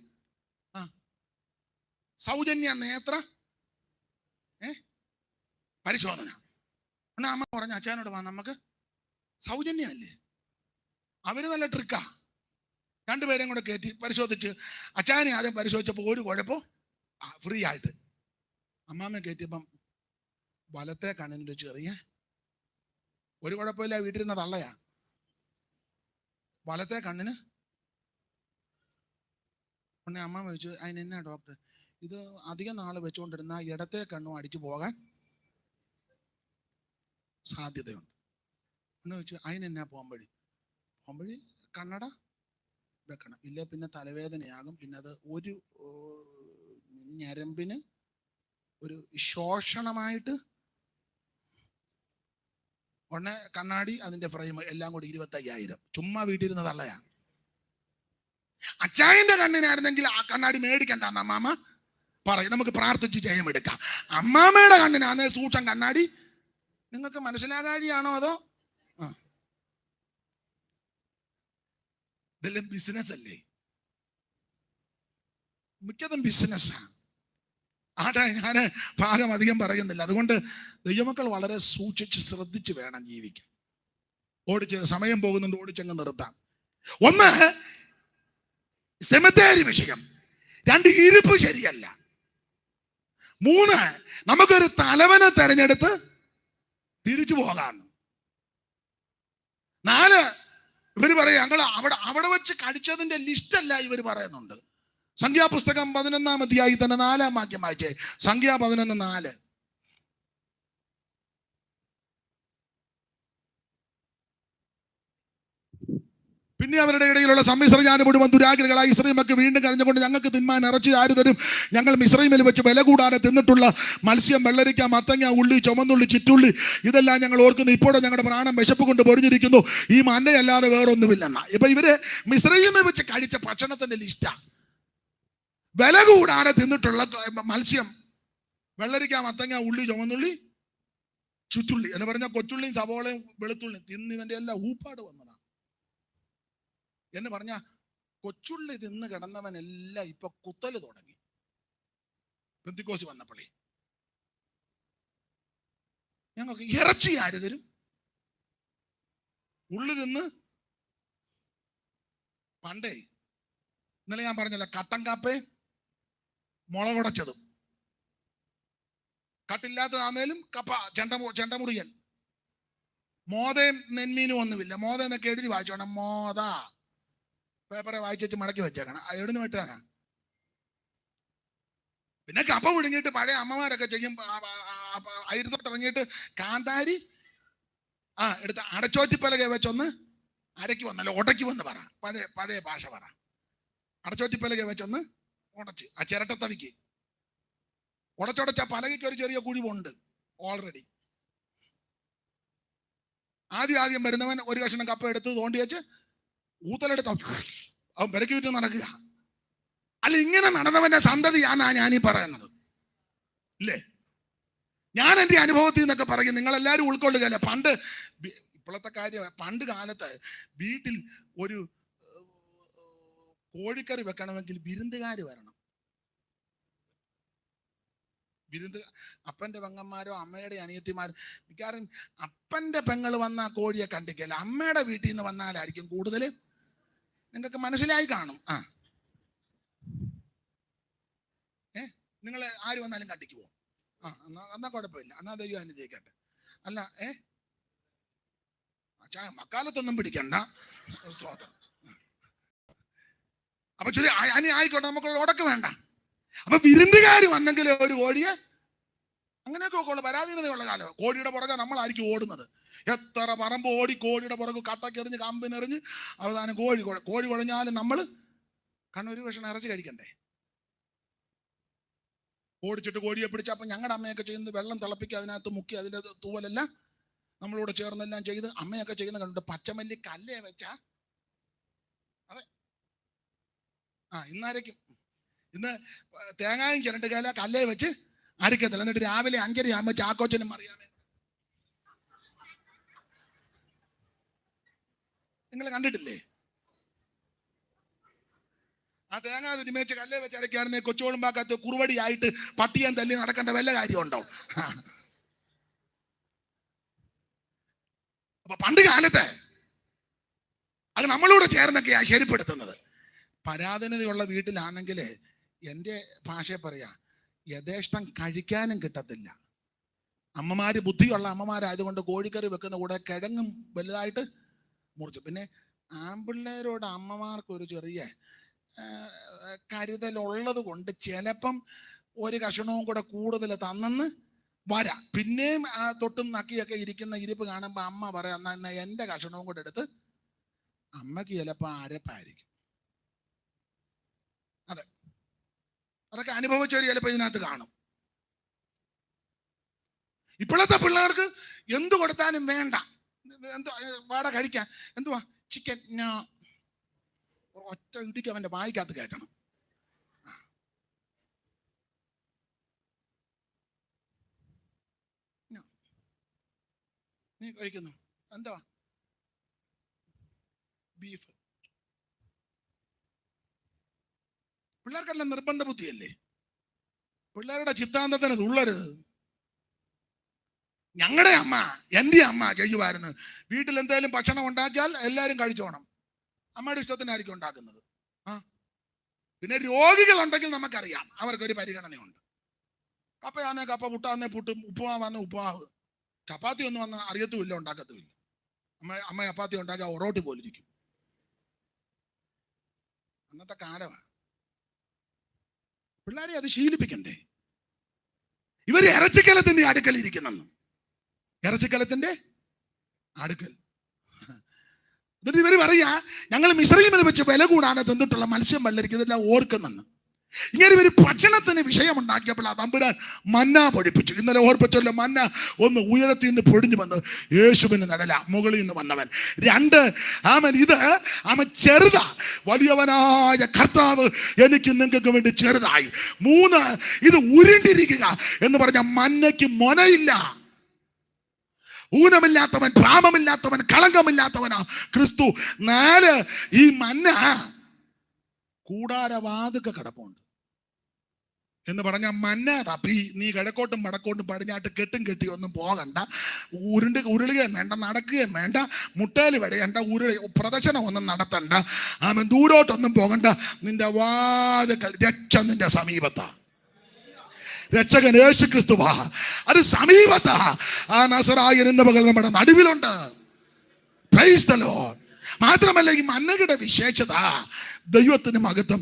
സൗജന്യ നേത്ര പരിശോധന. അമ്മ പറഞ്ഞ അച്ഛനോട് വാ, നമുക്ക് സൗജന്യമല്ലേ. അവര് നല്ല ട്രിക്കാ. 2 പേരെയും കൂടെ കയറ്റി പരിശോധിച്ച് അച്ഛനെ ആദ്യം പരിശോധിച്ചപ്പോൾ ഒരു കുഴപ്പം, ഫ്രീ ആയിട്ട്. അമ്മാമ്മ കയറ്റിയപ്പം വലത്തെ കണ്ണിൻ്റെ ചെറിയ ഒരു കുഴപ്പമില്ല, വീട്ടിലിരുന്ന തള്ളയാ. വലത്തെ കണ്ണിന് ഉടനെ അമ്മ ചോദിച്ചു, അതിനെന്നാ ഡോക്ടർ? ഇത് അധികം നാൾ വെച്ചുകൊണ്ടിരുന്ന ഇടത്തെ കണ്ണും അടിച്ചു പോകാൻ സാധ്യതയുണ്ട് എന്ന് ചോദിച്ചു. അതിനെന്നാ പോകുമ്പഴി കണ്ണട വെക്കണം, ഇല്ലേ പിന്നെ തലവേദനയാകും, പിന്നെ അത് ഒരു ഞരമ്പിന് ഒരു ശോഷണമായിട്ട്. ഉടനെ കണ്ണാടി, അതിന്റെ ഫ്രെയിം എല്ലാം കൂടി 25,000. ചുമ്മാ വീട്ടിലിരുന്ന് തള്ളയാ. അച്ചായന്റെ കണ്ണിനായിരുന്നെങ്കിൽ ആ കണ്ണാടി മേടിക്കണ്ടെന്ന് അമ്മാമ്മ പറയും, നമുക്ക് പ്രാർത്ഥിച്ച് ജയമെടുക്കാം. അമ്മാമ്മയുടെ കണ്ണിനാണ് സൂക്ഷം കണ്ണാടി. നിങ്ങൾക്ക് മനസ്സിലാകാഴിയാണോ അതോ? ഇതെല്ലാം ബിസിനസ് അല്ലേ, മിക്കതും ബിസിനസ്സാണ്. ആട്ടെ, ഞാൻ ഭാഗം അധികം പറയുന്നില്ല. അതുകൊണ്ട് ദൈവമക്കൾ വളരെ സൂക്ഷിച്ച് ശ്രദ്ധിച്ച് വേണം ജീവിക്കാൻ. ഓടിച്ച് സമയം പോകുന്നുണ്ട്, ഓടിച്ചങ്ങ് നിർത്താം. 1, സെമിത്തേരി വിഷയം. 2, ഇരിപ്പ് ശരിയല്ല. 3, നമുക്കൊരു തലവനെ തെരഞ്ഞെടുത്ത് തിരിച്ചു പോകാം. 4, ഇവര് പറയും ഞങ്ങൾ അവിടെ വെച്ച് കഴിച്ചതിന്റെ ലിസ്റ്റല്ല ഇവർ പറയുന്നുണ്ട്. സംഖ്യാപുസ്തകം 11-ാം അധ്യായത്തിൽ തന്നെ 4-ാം വാക്യം വായിച്ചേ. സംഖ്യ 11:4. പിന്നെ അവരുടെ ഇടയിലുള്ള സമ്മിശ്രജാതി മുഴുവൻ ദുരാഗ്രഹികളായി ഇസ്രായേൽമക്കൾ വീണ്ടും കരഞ്ഞുകൊണ്ട്, ഞങ്ങൾക്ക് തിന്മാൻ ഇറച്ചി ആര് തരും? ഞങ്ങൾ മിസ്രയീമിൽ വെച്ച് വില കൂടാതെ തിന്നിട്ടുള്ള മത്സ്യം, വെള്ളരിക്ക, മത്തങ്ങ, ഉള്ളി, ചുമന്നുള്ളി, ചിറ്റുള്ളി, ഇതെല്ലാം ഞങ്ങൾ ഓർക്കുന്നു. ഇപ്പോഴും ഞങ്ങളുടെ പ്രാണൻ വിശപ്പ് കൊണ്ട് പൊരിഞ്ഞിരിക്കുന്നു. ഈ മന്നയല്ലാതെ വേറൊന്നുമില്ലെന്ന. ഇപ്പൊ ഇവര് മിസ്രയീമിൽ വെച്ച് കഴിച്ച ഭക്ഷണത്തിന്റെ ലിസ്റ്റാ. വില കൂടാതെ തിന്നിട്ടുള്ള മത്സ്യം, വെള്ളരിക്ക, മത്തങ്ങ, ഉള്ളി, ചുമന്നുള്ളി, ചുറ്റുള്ളി എന്ന് പറഞ്ഞാൽ കൊച്ചുള്ളിയും സവോളയും വെളുത്തുള്ളിയും തിന്നിവന്റെ എല്ലാം ഊപ്പാട് വന്നതാണ് എന്ന് പറഞ്ഞ. കൊച്ചുള്ളി തിന്ന് കിടന്നവനെല്ലാം ഇപ്പൊ കുത്തല് തുടങ്ങി. പെന്തിക്കോസ് വന്നപ്പള്ളി ഞങ്ങൾക്ക് ഇറച്ചി ആര് തരും? ഉള്ളി തിന്ന് പണ്ടേ ഇന്നലെ ഞാൻ പറഞ്ഞല്ല, കട്ടൻ കാപ്പേ മുളകുടച്ചതും, കട്ടില്ലാത്തതാന്നേലും കപ്പ, ചെണ്ടമുറിയൻ, മോതയും നെന്മീനും ഒന്നുമില്ല. മോത എന്നൊക്കെ എഴുതി വായിച്ചോണം. മോത പേപ്പറെ വായിച്ചു മടക്കി വെച്ചേക്കണം. എവിടുന്ന് വിട്ടാണ്. പിന്നെ കപ്പ മുഴുങ്ങിയിട്ട് പഴയ അമ്മമാരൊക്കെ ചെയ്യും. അയർത്തോട്ടിറങ്ങിയിട്ട് കാന്താരി എടുത്ത് അടച്ചോറ്റിപ്പലകെ വെച്ചൊന്ന് അരയ്ക്ക് വന്നല്ലോ, ഉടക്കി വന്ന് പറ, പഴയ ഭാഷ പറ. അടച്ചോറ്റിപ്പലകെ വെച്ചൊന്ന് ഉടച്ച് ആ ചിരട്ടത്തവിക്ക് ഉടച്ചുടച്ച പലകയ്ക്ക് ഒരു ചെറിയ കുഴിവുണ്ട് ഓൾറെഡി. ആദ്യം വരുന്നവൻ ഒരു കഷ്ണം കപ്പ എടുത്ത് തോണ്ടി വെച്ച് ഊത്തലെടുത്ത് അവൻ പെരക്കി വിറ്റ് നടക്കുക. അല്ല, ഇങ്ങനെ നടന്നവന്റെ സന്തതിയാണാ ഞാനീ പറയുന്നത്, ഇല്ലേ? ഞാൻ എൻ്റെ അനുഭവത്തിൽ നിന്നൊക്കെ പറയും, നിങ്ങളെല്ലാവരും ഉൾക്കൊള്ളുകയല്ല. പണ്ട്, ഇപ്പോഴത്തെ കാര്യം, പണ്ട് കാലത്ത് വീട്ടിൽ ഒരു കോഴിക്കറി വെക്കണമെങ്കിൽ വിരുന്നുകാർ വരണം. അപ്പന്റെ പെങ്ങന്മാരോ അമ്മയുടെ അനിയത്തിമാരോ, മിക്കവാറും അപ്പന്റെ പെങ്ങൾ വന്ന കോഴിയെ കണ്ടിക്കല്ല, അമ്മയുടെ വീട്ടിൽ നിന്ന് വന്നാലായിരിക്കും കൂടുതൽ. നിങ്ങൾക്ക് മനസ്സിലായി കാണും. നിങ്ങൾ ആര് വന്നാലും കണ്ടിക്ക് പോകും. എന്നാ കുഴപ്പമില്ല, എന്നാ ദൈവം അനുഗ്രഹിക്കട്ടെ. അല്ല മക്കാലത്തൊന്നും പിടിക്കണ്ട. അപ്പൊ ശരി, ആയിക്കോട്ടെ, നമുക്ക് ഉടക്ക് വേണ്ട. അപ്പൊ വിരുന്നുകാർ വന്നെങ്കിൽ ഒരു കോഴിയെ അങ്ങനെയൊക്കെ ഉള്ള പരാധീനതയുള്ള കാലം. കോഴിയുടെ പുറകെ നമ്മളായിരിക്കും ഓടുന്നത്. എത്ര പറമ്പ് ഓടി കോഴിയുടെ പുറകെ കട്ടക്കെറിഞ്ഞ് കമ്പിനെറിഞ്ഞ് അവസാനം കോഴി കുഴഞ്ഞാലും നമ്മൾ കാരണം ഒരു കഷ്ണം ഇറച്ചി കഴിക്കണ്ടേ. ഓടിച്ചിട്ട് കോഴിയെ പിടിച്ചപ്പോൾ ഞങ്ങളുടെ അമ്മയൊക്കെ ചെയ്യുന്നത് വെള്ളം തിളപ്പിക്കുക, അതിനകത്ത് മുക്കി അതിൻ്റെ തൂവലെല്ലാം നമ്മളോട് ചേർന്നെല്ലാം ചെയ്ത് അമ്മയൊക്കെ ചെയ്യുന്ന കണ്ടിട്ട് പച്ചമല്ലി കല്ലേ വെച്ചാ. അതെ, ഇന്നാരേക്കും ഇന്ന് തേങ്ങായും ചിരണ്ടുകാല കല്ലേ വെച്ച് അരക്കത്തില്ല. എന്നിട്ട് രാവിലെ 5:30 ആകുമ്പോൾ ചാക്കോച്ചനും അറിയാമേ നിങ്ങൾ കണ്ടിട്ടില്ലേ? ആ തേങ്ങ തിരുമേച്ച് കല്ലേ വെച്ച് അരയ്ക്കാണെന്നേ കൊച്ചുകൊളുമ്പാക്കത്ത് കുറുവടിയായിട്ട് പട്ടിയാൻ തല്ലി നടക്കേണ്ട വല്ല കാര്യമുണ്ടോ? അപ്പൊ പണ്ട് കാലത്ത് അത് നമ്മളോട് ചേർന്നൊക്കെയാ ശരിപ്പെടുത്തുന്നത്. പരാധീനതയുള്ള വീട്ടിലാണെങ്കിൽ എൻ്റെ ഭാഷയെ പറയാ, യഥേഷ്ടം കഴിക്കാനും കിട്ടത്തില്ല. അമ്മമാര് ബുദ്ധിയുള്ള അമ്മമാരായതുകൊണ്ട് കോഴിക്കറി വെക്കുന്ന കൂടെ കിഴങ്ങും വലുതായിട്ട് മുറിച്ചു. പിന്നെ ആൺപിള്ളേരോട് അമ്മമാർക്ക് ഒരു ചെറിയ കരുതലുള്ളത് കൊണ്ട് ചിലപ്പം ഒരു കഷണവും കൂടെ കൂടുതൽ തന്നെന്ന് വരാം. പിന്നെയും ആ തൊട്ടും നക്കിയൊക്കെ ഇരിക്കുന്ന ഇരിപ്പ് കാണുമ്പോൾ അമ്മ പറയാം, എന്നാ എൻ്റെ കഷണവും കൂടെ എടുത്ത്. അമ്മക്ക് ചിലപ്പോൾ അരപ്പായിരിക്കും. അതെ, അതൊക്കെ അനുഭവിച്ചവർ ചിലപ്പോൾ ഇതിനകത്ത് കാണും. ഇപ്പോഴത്തെ പിള്ളേർക്ക് എന്ത് കൊടുത്താലും വേണ്ട, എന്തോ വാട കഴിക്കാൻ, എന്തുവാ ചിക്കൻ, ഒറ്റ ഇടിക്ക് അവന്റെ വായിക്കകത്ത് കയറ്റണം. നീ കഴിക്കുന്നു എന്താ ബീഫ്? പിള്ളേർക്കെല്ലാം നിർബന്ധ ബുദ്ധിയല്ലേ. പിള്ളേരുടെ ചിത്താന്തത്തിന് തുള്ളരുത്. ഞങ്ങളുടെ അമ്മ, എൻ്റെ അമ്മ ചെയ്യുമായിരുന്നു, വീട്ടിൽ എന്തെങ്കിലും ഭക്ഷണം ഉണ്ടാക്കിയാൽ എല്ലാവരും കഴിച്ചോണം. അമ്മയുടെ ഇഷ്ടത്തിനായിരിക്കും ഉണ്ടാക്കുന്നത്. പിന്നെ രോഗികളുണ്ടെങ്കിൽ നമുക്കറിയാം അവർക്കൊരു പരിഗണനയുണ്ട്. കപ്പയാണെ കപ്പ, പുട്ടാന്നെ പുട്ടും, ഉപ്പുമാവാന്നെ ഉപ്പുമാവ്. ചപ്പാത്തി ഒന്നും വന്ന് അറിയത്തുമില്ല, ഉണ്ടാക്കത്തുമില്ല. അമ്മ ചപ്പാത്തി ഉണ്ടാക്കി ഒറോട്ടി പോലിരിക്കും. അന്നത്തെ കാലമാണ്. പിള്ളേരെ അത് ശീലിപ്പിക്കണ്ടേ? ഇവര് ഇറച്ചിക്കലത്തിന്റെ അടുക്കൽ ഇരിക്കുന്നെന്ന്. ഇറച്ചിക്കലത്തിന്റെ അടുക്കൽ എന്നിട്ട് ഇവര് പറയാ, ഞങ്ങൾ മിസ്രയീമിൽ വെച്ച് വില കൂടാതെ തിന്നിട്ടുള്ള മത്സ്യം വെള്ളരിക്കും, ഇതെല്ലാം ഓർക്കുന്നെന്ന്. ഇങ്ങനെ ഒരു ഭക്ഷണത്തിന് വിഷയമുണ്ടാക്കിയപ്പോൾ ആ തമ്പുരാൻ മന്ന പൊഴിപ്പിച്ചു. ഇന്നലെ ഓർപ്പിച്ചല്ലോ, മന്ന ഒന്ന് ഉയരത്തിൽ നിന്ന് പൊടിഞ്ഞു വന്ന് യേശുവിന് നടല, മുകളിൽ നിന്ന് വന്നവൻ. 2 അവൻ ചെറുതാ, വലിയവനായ കർത്താവ് എനിക്ക് നിങ്ങൾക്ക് വേണ്ടി ചെറുതായി. 3 ഇത് ഉരുണ്ടിരിക്കുക എന്ന് പറഞ്ഞ മന്നയ്ക്ക് മൊനയില്ല. ഊനമില്ലാത്തവൻ, പാപമില്ലാത്തവൻ, കളങ്കമില്ലാത്തവനാ ക്രിസ്തു. 4 ഈ മന്ന കൂടാരവാതുക്ക കിടപ്പുണ്ട് എന്ന് പറഞ്ഞ മന്ന തപ്പി നീ കിഴക്കോട്ടും വടക്കോട്ടും പടിഞ്ഞാട്ട് കെട്ടും കെട്ടി ഒന്നും പോകണ്ട, ഉരുളുകയും വേണ്ട, നടക്കുകയും വേണ്ട, മുട്ടേൽ വെടയണ്ട, പ്രദക്ഷിണം ഒന്നും നടത്തണ്ട, അവൻ ദൂരോട്ടൊന്നും പോകണ്ട, നിന്റെ വാതുക്കൽ രക്ഷ നിന്റെ സമീപത്താ. രക്ഷകൻ യേശു ക്രിസ്തുവാ, അത് സമീപത്താ. ആ നസറായൻ എന്ന പകൽ നമ്മുടെ നടുവിലുണ്ട്. Praise the Lord. മാത്രമല്ല ഈ മന്നയുടെ വിശേഷത, ദൈവത്തിന് മഹത്വം,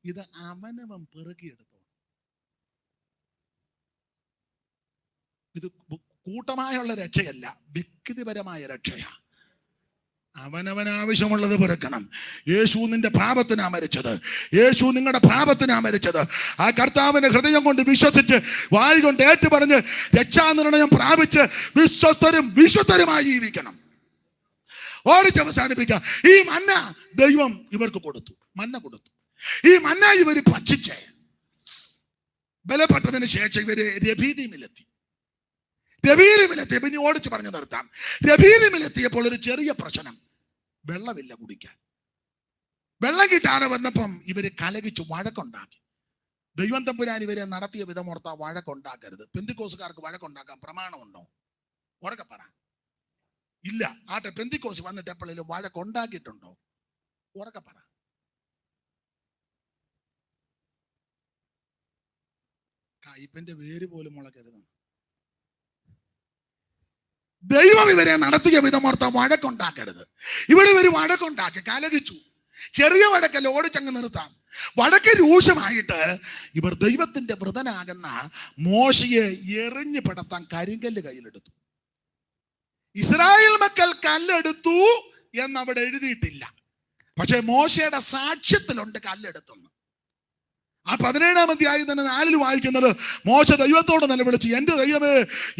ഇത് അവനവൻ പെറുകിയെടുത്തു. ഇത് കൂട്ടമായുള്ള രക്ഷയല്ല, വ്യക്തിപരമായ രക്ഷയാ. അവനവൻ ആവശ്യമുള്ളത് പെറുക്കണം. യേശു നിന്റെ പാപത്തിനാ മരിച്ചത്. യേശു നിങ്ങളുടെ പാപത്തിനാ മരിച്ചത്. ആ കർത്താവിന്റെ ഹൃദയം കൊണ്ട് വിശ്വസിച്ച് വായി കൊണ്ട് ഏറ്റു പറഞ്ഞ് രക്ഷാനിർണയം പ്രാപിച്ച് വിശ്വസ്തരും വിശുദ്ധരുമായി ജീവിക്കണം. ഓടിച്ച് അവസാനിപ്പിക്കുക. ഈ മന്ന ദൈവം ഇവർക്ക് കൊടുത്തു, മന്ന കൊടുത്തു. ഈ മന്ന ഇവർ ഭക്ഷിച്ച് ബലപ്പെട്ടതിന് ശേഷം ഇവര് രബീദീമിലെത്തി. പിന്നെ ഓടിച്ച് പറഞ്ഞു നിർത്താം. രബീദീമിലെത്തിയപ്പോൾ ഒരു ചെറിയ പ്രശ്നം, വെള്ളമില്ല കുടിക്കാൻ. വെള്ളം കിട്ടാതെ വന്നപ്പം ഇവര് കലകിച്ചു, വഴക്കുണ്ടാക്കി. ദൈവം തമ്പുരാൻ ഇവരെ നടത്തിയ വിധം ഓർത്താ വഴക്കുണ്ടാക്കരുത്. പെന്തിക്കോസുകാർക്ക് വഴക്കുണ്ടാക്കാൻ പ്രമാണമുണ്ടോ? ഉറക്കെ പറ. ഇല്ല. ആട്ടെ, പെന്തിക്കോസ് വന്നിട്ട് എപ്പോഴേലും വഴക്കുണ്ടാക്കിയിട്ടുണ്ടോ? ഉറക്കെ പറ. കയ്പിന്റെ വേര് പോലും മുളക്കരുത്. ദൈവം ഇവരെ നടത്തിയ വിധമോർത്ത വഴക്കുണ്ടാക്കരുത്. ഇവിടെ ഇവർ വഴക്കുണ്ടാക്കി, കലകിച്ചു. ചെറിയ വഴക്കല്ല, ഓടിച്ചങ്ങ് നിർത്താം. വഴക്ക് രൂക്ഷമായിട്ട് ഇവർ ദൈവത്തിന്റെ വൃതനാകുന്ന മോശയെ എറിഞ്ഞു പെടത്താൻ കരിങ്കല്ല് കയ്യിലെടുത്തു. ഇസ്രായേൽ മക്കൾ കല്ലെടുത്തു എന്നവിടെ എഴുതിയിട്ടില്ല. പക്ഷെ മോശയുടെ സാക്ഷ്യത്തിലുണ്ട് കല്ലെടുത്തെന്ന്. ആ 17-ാം അധ്യായം തന്നെ 4 വായിക്കുന്നത്, മോശ ദൈവത്തോട് നിലവിളിച്ചു, എന്റെ ദൈവമേ,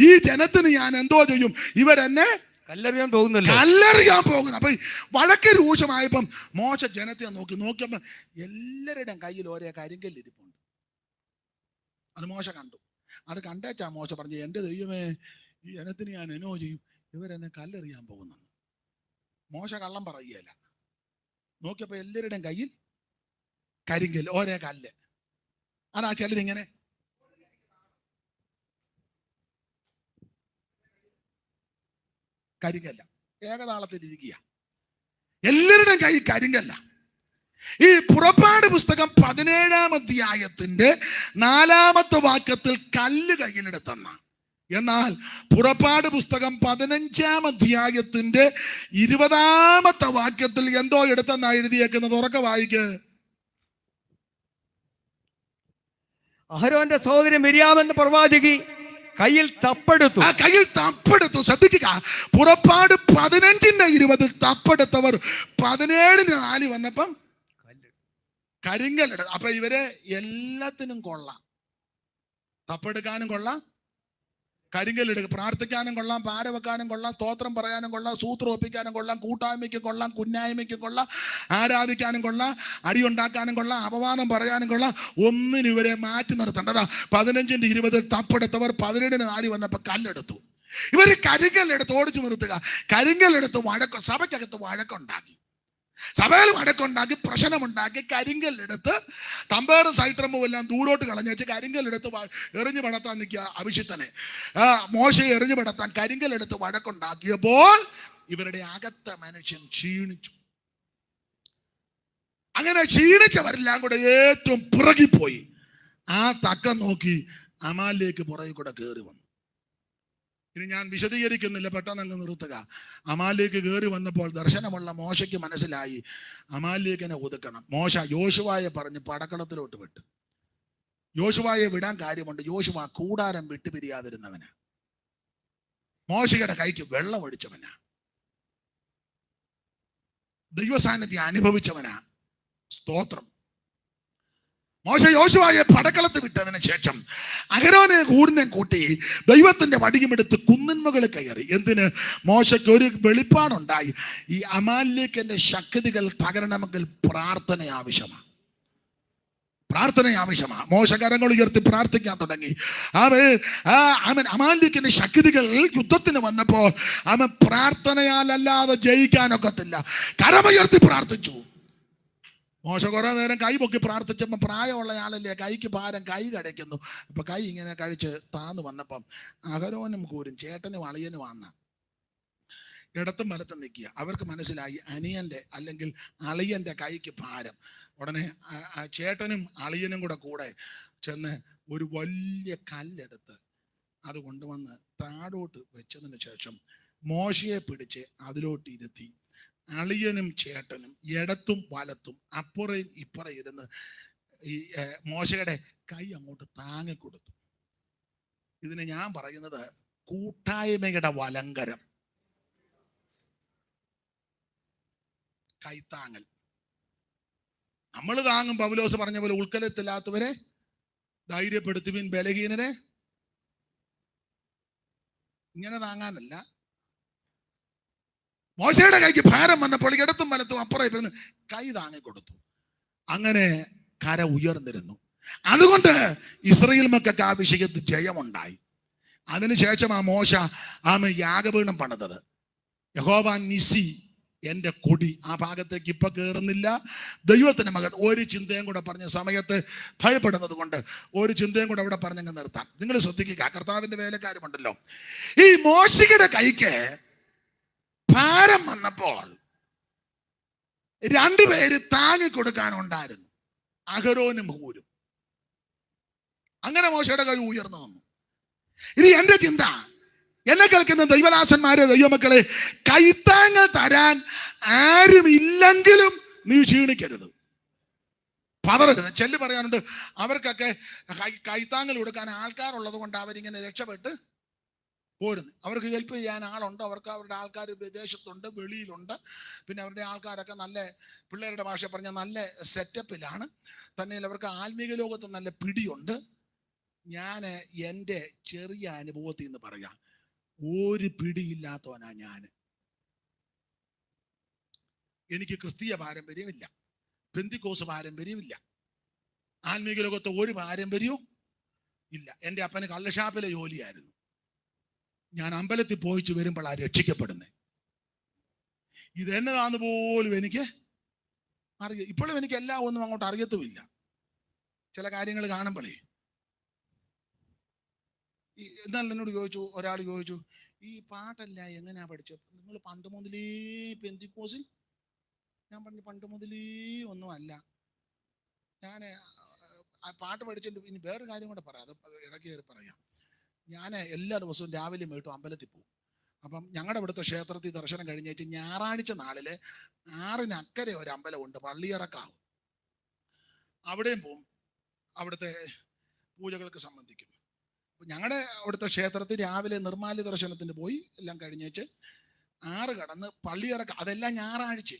ഈ ജനത്തിന് ഞാൻ എന്തോ ചെയ്യും, ഇവരെന്നെ കല്ലെറിയാൻ പോകുന്നു. അപ്പൊ വഴക്ക് രൂക്ഷമായപ്പം മോശ ജനത്തെ നോക്കിയപ്പോ എല്ലാവരുടെയും കയ്യിൽ ഓരോ കരിങ്കല്ലിരിപ്പുണ്ട്. അത് മോശ കണ്ടു. അത് കണ്ടേച്ചാ മോശ പറഞ്ഞു, എന്റെ ദൈവമേ, ഈ ജനത്തിന് ഞാൻ എന്നോ ചെയ്യും, ഇവരെന്നെ കല്ലെറിയാൻ പോകുന്നു. മോശ കള്ളം പറയുകയല്ല. നോക്കിയപ്പോ എല്ലാവരുടെയും കയ്യിൽ കരിങ്കല്ല്, ഓരോ കല്ല്. അതാ ചിലരിങ്ങനെ കരിങ്കല്ല, ഏകതാളത്തിൽ ഇരിക്കുക. എല്ലാവരുടെയും കൈ കരിങ്കല്ല. ഈ പുറപ്പാട് പുസ്തകം 17-ാം അധ്യായത്തിന്റെ 4-ാമത്തെ വാക്യത്തിൽ കല്ല് കയ്യിലെടുത്തെന്ന. എന്നാൽ പുറപ്പാട് പുസ്തകം 15-ാം അധ്യായത്തിന്റെ 20-ാമത്തെ വാക്യത്തിൽ എന്തോ എടുത്തെന്നാ എഴുതിയേക്കുന്നത്. ഉറക്കെ വായിക്ക്. അഹരോന്റെ സഹോദരൻ മിര്യാം എന്ന പ്രവാചകി കയ്യിൽ തപ്പെടുത്തു. ആ കയ്യിൽ തപ്പെടുത്തു. ശ്രദ്ധിക്കുക, പുറപ്പാട് 15-20 തപ്പെടുത്തവർ 17-4 വന്നപ്പം കരിങ്കല്ലെടുത്തു. അപ്പൊ ഇവരെ എല്ലാത്തിനും കൊള്ളാം. തപ്പെടുക്കാനും കൊള്ളാം, കരിങ്കല്ലെടുക്കുക, പ്രാർത്ഥിക്കാനും കൊള്ളാം, പാര വെക്കാനും കൊള്ളാം, സ്തോത്രം പറയാനും കൊള്ളാം, സൂത്രം ഒപ്പിക്കാനും കൊള്ളാം, കൂട്ടായ്മയ്ക്ക് കൊള്ളാം, കുന്നായ്മയ്ക്ക് കൊള്ളാം, ആരാധിക്കാനും കൊള്ളാം, അടിയുണ്ടാക്കാനും കൊള്ളാം, അപമാനം പറയാനും കൊള്ളാം. ഒന്നിനും ഇവരെ മാറ്റി നിർത്തേണ്ടതാ. 15-20 തപ്പെടുത്തവർ 17-4 വന്നപ്പോ കല്ലെടുത്തു. ഇവര് കരിങ്കല്ലെടുത്ത് ഓടിച്ചു നിർത്തുക. കരിങ്കല്ലെടുത്ത് സഭയ്ക്കകത്ത് വഴക്കുണ്ടാക്കി, സഭയിൽ വടക്കുണ്ടാക്കി, പ്രശ്നമുണ്ടാക്കി, കരിങ്കല്ലെടുത്ത് തമ്പേറും സൈത്രമ്പും എല്ലാം ദൂരോട്ട് കളഞ്ഞേച്ച് കരിങ്കല്ലെടുത്ത് എറിഞ്ഞു പടത്താൻ നിൽക്കുക അഭിഷിക്തനെ. മോശയെ എറിഞ്ഞു പടത്താൻ കരിങ്കല്ലെടുത്ത് വടക്കുണ്ടാക്കിയപ്പോൾ ഇവരുടെ അകത്തെ മനുഷ്യൻ ക്ഷീണിച്ചു. അങ്ങനെ ക്ഷീണിച്ചവരെല്ലാം കൂടെ ഏറ്റവും പിറകിപ്പോയി ആ തക്കം നോക്കി അമാലിലേക്ക് പുറകെ കൂടെ കയറി വന്നു. ഇനി ഞാൻ വിശദീകരിക്കുന്നില്ല, പെട്ടെന്ന് അങ്ങ് നിർത്തുക. അമാലിലേക്ക് കയറി വന്നപ്പോൾ ദർശനമുള്ള മോശയ്ക്ക് മനസ്സിലായി അമാലിലേക്കിനെ ഒതുക്കണം. മോശ യോശുവയെ പറഞ്ഞ് പടക്കളത്തിലോട്ട് വിട്ടു. യോശുവയെ വിടാൻ കാര്യമുണ്ട്. യോശുവ കൂടാരം വിട്ടുപിരിയാതിരുന്നവനാ, മോശയുടെ കൈക്ക് വെള്ളം ഒഴിച്ചവനാ, ദൈവസാന്നിധ്യം അനുഭവിച്ചവനാ. സ്തോത്രം. മോശ യോശുവയെ പടക്കളത്ത് വിട്ടതിന് ശേഷം അഹരോനെ കൂടിനെ കൂട്ടി ദൈവത്തിന്റെ വടിയുമെടുത്ത് കുന്നിന്മകളിൽ കയറി. എന്തിന്? മോശയ്ക്ക് ഒരു വെളിപ്പാടുണ്ടായി. ഈ അമാലിലേക്കിന്റെ ശക്തികൾ തകരണമെങ്കിൽ പ്രാർത്ഥന ആവശ്യമാണ്. മോശ കരങ്ങൾ ഉയർത്തി പ്രാർത്ഥിക്കാൻ തുടങ്ങി. അവൻ അമാലിലേക്കിന്റെ ശക്തികൾ യുദ്ധത്തിന് വന്നപ്പോൾ അവൻ പ്രാർത്ഥനയാലല്ലാതെ ജയിക്കാനൊക്കത്തില്ല. കരമുയർത്തി പ്രാർത്ഥിച്ചു. മോശ കുറെ നേരം കൈ പൊക്കി പ്രാർത്ഥിച്ചപ്പോൾ പ്രായമുള്ള ആളല്ലേ, കൈക്ക് ഭാരം, കൈ കടയ്ക്കുന്നു. അപ്പൊ കൈ ഇങ്ങനെ കഴിച്ച് താന്നു വന്നപ്പം അഹരോനും കൂരും ചേട്ടനും അളിയനും വന്ന ഇടത്തും വലത്തും നിൽക്കുക. അവർക്ക് മനസ്സിലായി അനിയന്റെ അല്ലെങ്കിൽ അളിയന്റെ കൈക്ക് ഭാരം. ഉടനെ ചേട്ടനും അളിയനും കൂടെ ചെന്ന് ഒരു വലിയ കല്ലെടുത്ത് അത് കൊണ്ടുവന്ന് താഴോട്ട് വെച്ചതിന് ശേഷം മോശയെ പിടിച്ച് അതിലോട്ട് ഇരുത്തി. അളിയനും ചേട്ടനും ഇടത്തും വലത്തും അപ്പുറയും ഇപ്പുറയും ഇരുന്ന് ഈ മോശയുടെ കൈ അങ്ങോട്ട് താങ്ങിക്കൊടുത്തു. ഇതിന് ഞാൻ പറയുന്നത് കൂട്ടായ്മയുടെ വലങ്കരം, കൈത്താങ്ങൽ. നമ്മൾ താങ്ങും. പൗലോസ് പറഞ്ഞ പോലെ ഉൾക്കലത്തില്ലാത്തവരെ ധൈര്യപ്പെടുത്തുവിൻ, ബലഹീനരെ ഇങ്ങനെ താങ്ങാനല്ല. മോശയുടെ കൈക്ക് ഭാരം വന്നപ്പോൾ ഇടത്തും വലത്തും അപ്പുറം ഇരുന്ന് കൈ താങ്ങിക്കൊടുത്തു. അങ്ങനെ കര ഉയർന്നിരുന്നു. അതുകൊണ്ട് ഇസ്രായേൽ മക്കൾക്ക് ആ വിഷയത്തിൽ ജയമുണ്ടായി. അതിനുശേഷം ആ മോശ യാഗപീഠം പണിതത്. യഹോവ നിസി, എന്റെ കൊടി. ആ ഭാഗത്തേക്ക് ഇപ്പൊ കയറുന്നില്ല. ദൈവത്തിന്റെ മകൻ ഒരു ചിന്തയും കൂടെ പറഞ്ഞ സമയത്ത് ഭയപ്പെടുന്നത് കൊണ്ട് ഒരു ചിന്തയും കൂടെ അവിടെ പറഞ്ഞങ്ങ് നിർത്താം. നിങ്ങൾ ശ്രദ്ധിക്കുക, കർത്താവിന്റെ വേലക്കാരുമുണ്ടല്ലോ. ഈ മോശയുടെ കൈക്ക് ഭാരം വന്നപ്പോൾ 2 പേര് താങ്ങിക്കൊടുക്കാനുണ്ടായിരുന്നു, അഹരോനും ഹൂരും. അങ്ങനെ മോശയുടെ കൈ ഉയർന്നു വന്നു. ഇനി എന്റെ ചിന്ത, എന്നെ കേൾക്കുന്ന ദൈവദാസന്മാരെ, ദൈവമക്കളെ, കൈത്താങ്ങ് തരാൻ ആരും ഇല്ലെങ്കിലും നീ ക്ഷീണിക്കരുത്, പതറരുത്. ചെല്ലു പറയാനുണ്ട്, അവർക്കൊക്കെ കൈത്താങ്ങൽ കൊടുക്കാൻ ആൾക്കാരുള്ളത് കൊണ്ട് അവരിങ്ങനെ രക്ഷപ്പെട്ട് പോരുന്നു. അവർക്ക് ഹെൽപ്പ് ചെയ്യാൻ ആളുണ്ട്, അവർക്ക് അവരുടെ ആൾക്കാർ വിദേശത്തുണ്ട്, വെളിയിലുണ്ട്. പിന്നെ അവരുടെ ആൾക്കാരൊക്കെ നല്ല, പിള്ളേരുടെ ഭാഷ പറഞ്ഞാൽ നല്ല സെറ്റപ്പിലാണ്. തന്നെ അവർക്ക് ആത്മീക ലോകത്ത് നല്ല പിടിയുണ്ട്. ഞാൻ എൻ്റെ ചെറിയ അനുഭവത്തിൽ നിന്ന് പറയാം, ഒരു പിടിയില്ലാത്തവനാ ഞാൻ. എനിക്ക് ക്രിസ്തീയ പാരമ്പര്യമില്ല, പെന്തിക്കോസ് പാരമ്പര്യമില്ല, ആത്മീക ലോകത്തെ ഒരു പാരമ്പര്യവും ഇല്ല. എൻ്റെ അപ്പന് കള്ളഷാപ്പിലെ ജോലിയായിരുന്നു. ഞാൻ അമ്പലത്തിൽ പോയിച്ചു വരുമ്പോഴാണ് രക്ഷിക്കപ്പെടുന്നത്. ഇതെന്നതാന്ന് പോലും എനിക്ക് അറിയാം. ഇപ്പോഴും എനിക്ക് എല്ലാം ഒന്നും അങ്ങോട്ട് അറിയത്തുമില്ല. ചില കാര്യങ്ങൾ കാണുമ്പോഴേ എന്നാൽ എന്നോട് ചോദിച്ചു, ഒരാൾ ചോദിച്ചു, ഈ പാട്ടല്ല എങ്ങനെയാ പഠിച്ചത്? നിങ്ങൾ പണ്ട് മുതലേ പെന്തിക്കോസിൽ? ഞാൻ പറഞ്ഞു, പണ്ട് മുതലേ ഒന്നും അല്ല. ഞാൻ ആ പാട്ട് പഠിച്ചിട്ട് ഇനി വേറൊരു കാര്യം കൂടെ പറയാം, അത് ഇടയ്ക്ക് കയറി പറയാം. ഞാൻ എല്ലാ ദിവസവും രാവിലെ വീട്ടും അമ്പലത്തിൽ പോകും. അപ്പം ഞങ്ങളുടെ ഇവിടുത്തെ ക്ഷേത്രത്തിൽ ദർശനം കഴിഞ്ഞേച്ച് ഞായറാഴ്ച നാളില് 6-ന് അക്കരെ ഒരു അമ്പലമുണ്ട്, പള്ളിയിറക്കാവ്. അവിടെയും പോവും, അവിടുത്തെ പൂജകൾക്ക് സംബന്ധിക്കും. ഞങ്ങളുടെ അവിടുത്തെ ക്ഷേത്രത്തിൽ രാവിലെ നിർമ്മാല്യ ദർശനത്തിന് പോയി എല്ലാം കഴിഞ്ഞേച്ച് 6 കടന്ന് പള്ളിയിറക്ക, അതെല്ലാം ഞായറാഴ്ച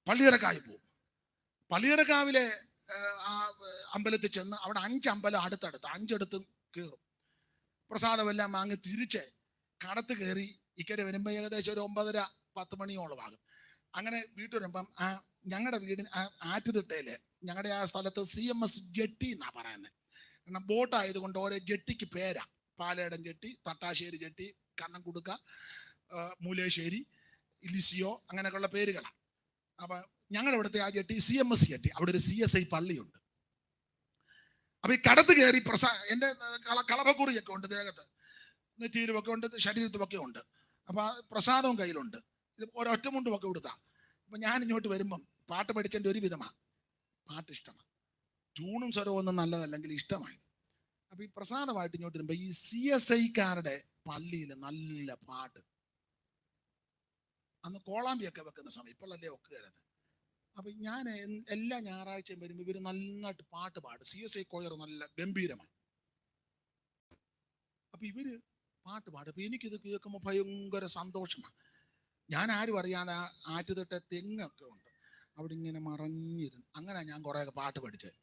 പള്ളിയിറക്കായി പോവും. പള്ളിയിറക്കാവിലെ ആ അമ്പലത്തിൽ ചെന്ന് അവിടെ 5 അമ്പലം അടുത്തടുത്ത്, 5 അടുത്തും കയറും. പ്രസാദമെല്ലാം വാങ്ങി തിരിച്ച് കടത്ത് കയറി ഇക്കരെ വരുമ്പോൾ ഏകദേശം ഒരു 9:30-10 മണിയോളം ആകും. അങ്ങനെ വീട്ടിൽ വരുമ്പം ഞങ്ങളുടെ വീടിന് ആറ്റുതിട്ടയില്, ഞങ്ങളുടെ ആ സ്ഥലത്ത് CMS ജെട്ടി എന്നാ പറയുന്നത്. കാരണം ബോട്ടായതുകൊണ്ട് ഓരോ ജെട്ടിക്ക് പേരാ. പാലേടൻ ജെട്ടി, തട്ടാശ്ശേരി ജെട്ടി, കണ്ണൻകുടുക്ക, മൂലേശ്ശേരി, ഇലിസിയോ, അങ്ങനെയൊക്കെയുള്ള പേരുകളാണ്. അപ്പൊ ഞങ്ങളുടെ ഇവിടുത്തെ ആ ജെട്ടി CMS ജെട്ടി. അവിടെ ഒരു CSI പള്ളിയുണ്ട്. അപ്പൊ ഈ കടത്ത് കയറി എൻ്റെ കളഭക്കുറിയൊക്കെ ഉണ്ട്, ദേഹത്ത് നെറ്റിയിലുമൊക്കെ ഉണ്ട്, ശരീരത്തുമൊക്കെ ഉണ്ട്. അപ്പൊ പ്രസാദവും കയ്യിലുണ്ട്. ഇത് ഒരൊറ്റമുണ്ടുമൊക്കെ കൊടുത്താ. അപ്പൊ ഞാൻ ഇങ്ങോട്ട് വരുമ്പം പാട്ട് പഠിച്ചതിൻ്റെ ഒരു വിധമാണ്, പാട്ട് ഇഷ്ടമാണ്. ട്യൂണും സ്വരവും ഒന്നും നല്ലതല്ലെങ്കിൽ ഇഷ്ടമായത്. അപ്പൊ ഈ പ്രസാദമായിട്ട് ഇങ്ങോട്ട് വരുമ്പോ ഈ CSIക്കാരുടെ പള്ളിയിൽ നല്ല പാട്ട്. അന്ന് കോളാമ്പിയൊക്കെ വെക്കുന്ന സമയം, ഇപ്പോഴല്ലേ ഒക്കെ കയറുന്നത്. അപ്പൊ ഞാൻ എല്ലാ ഞായറാഴ്ചയും വരുമ്പോൾ ഇവര് നന്നായിട്ട് പാട്ട് പാടും. CSI കൊയർ നല്ല ഗംഭീരമാണ്. അപ്പൊ ഇവര് പാട്ട് പാടും. അപ്പൊ എനിക്കിത് കേൾക്കുമ്പോൾ ഭയങ്കര സന്തോഷമാണ്. ഞാൻ ആരും അറിയാതെ ആറ്റുതൊട്ട തെങ്ങൊക്കെ ഉണ്ട്, അവിടെ ഇങ്ങനെ മറഞ്ഞിരുന്നു. അങ്ങനെ ഞാൻ കുറെ പാട്ട് പഠിച്ചത്.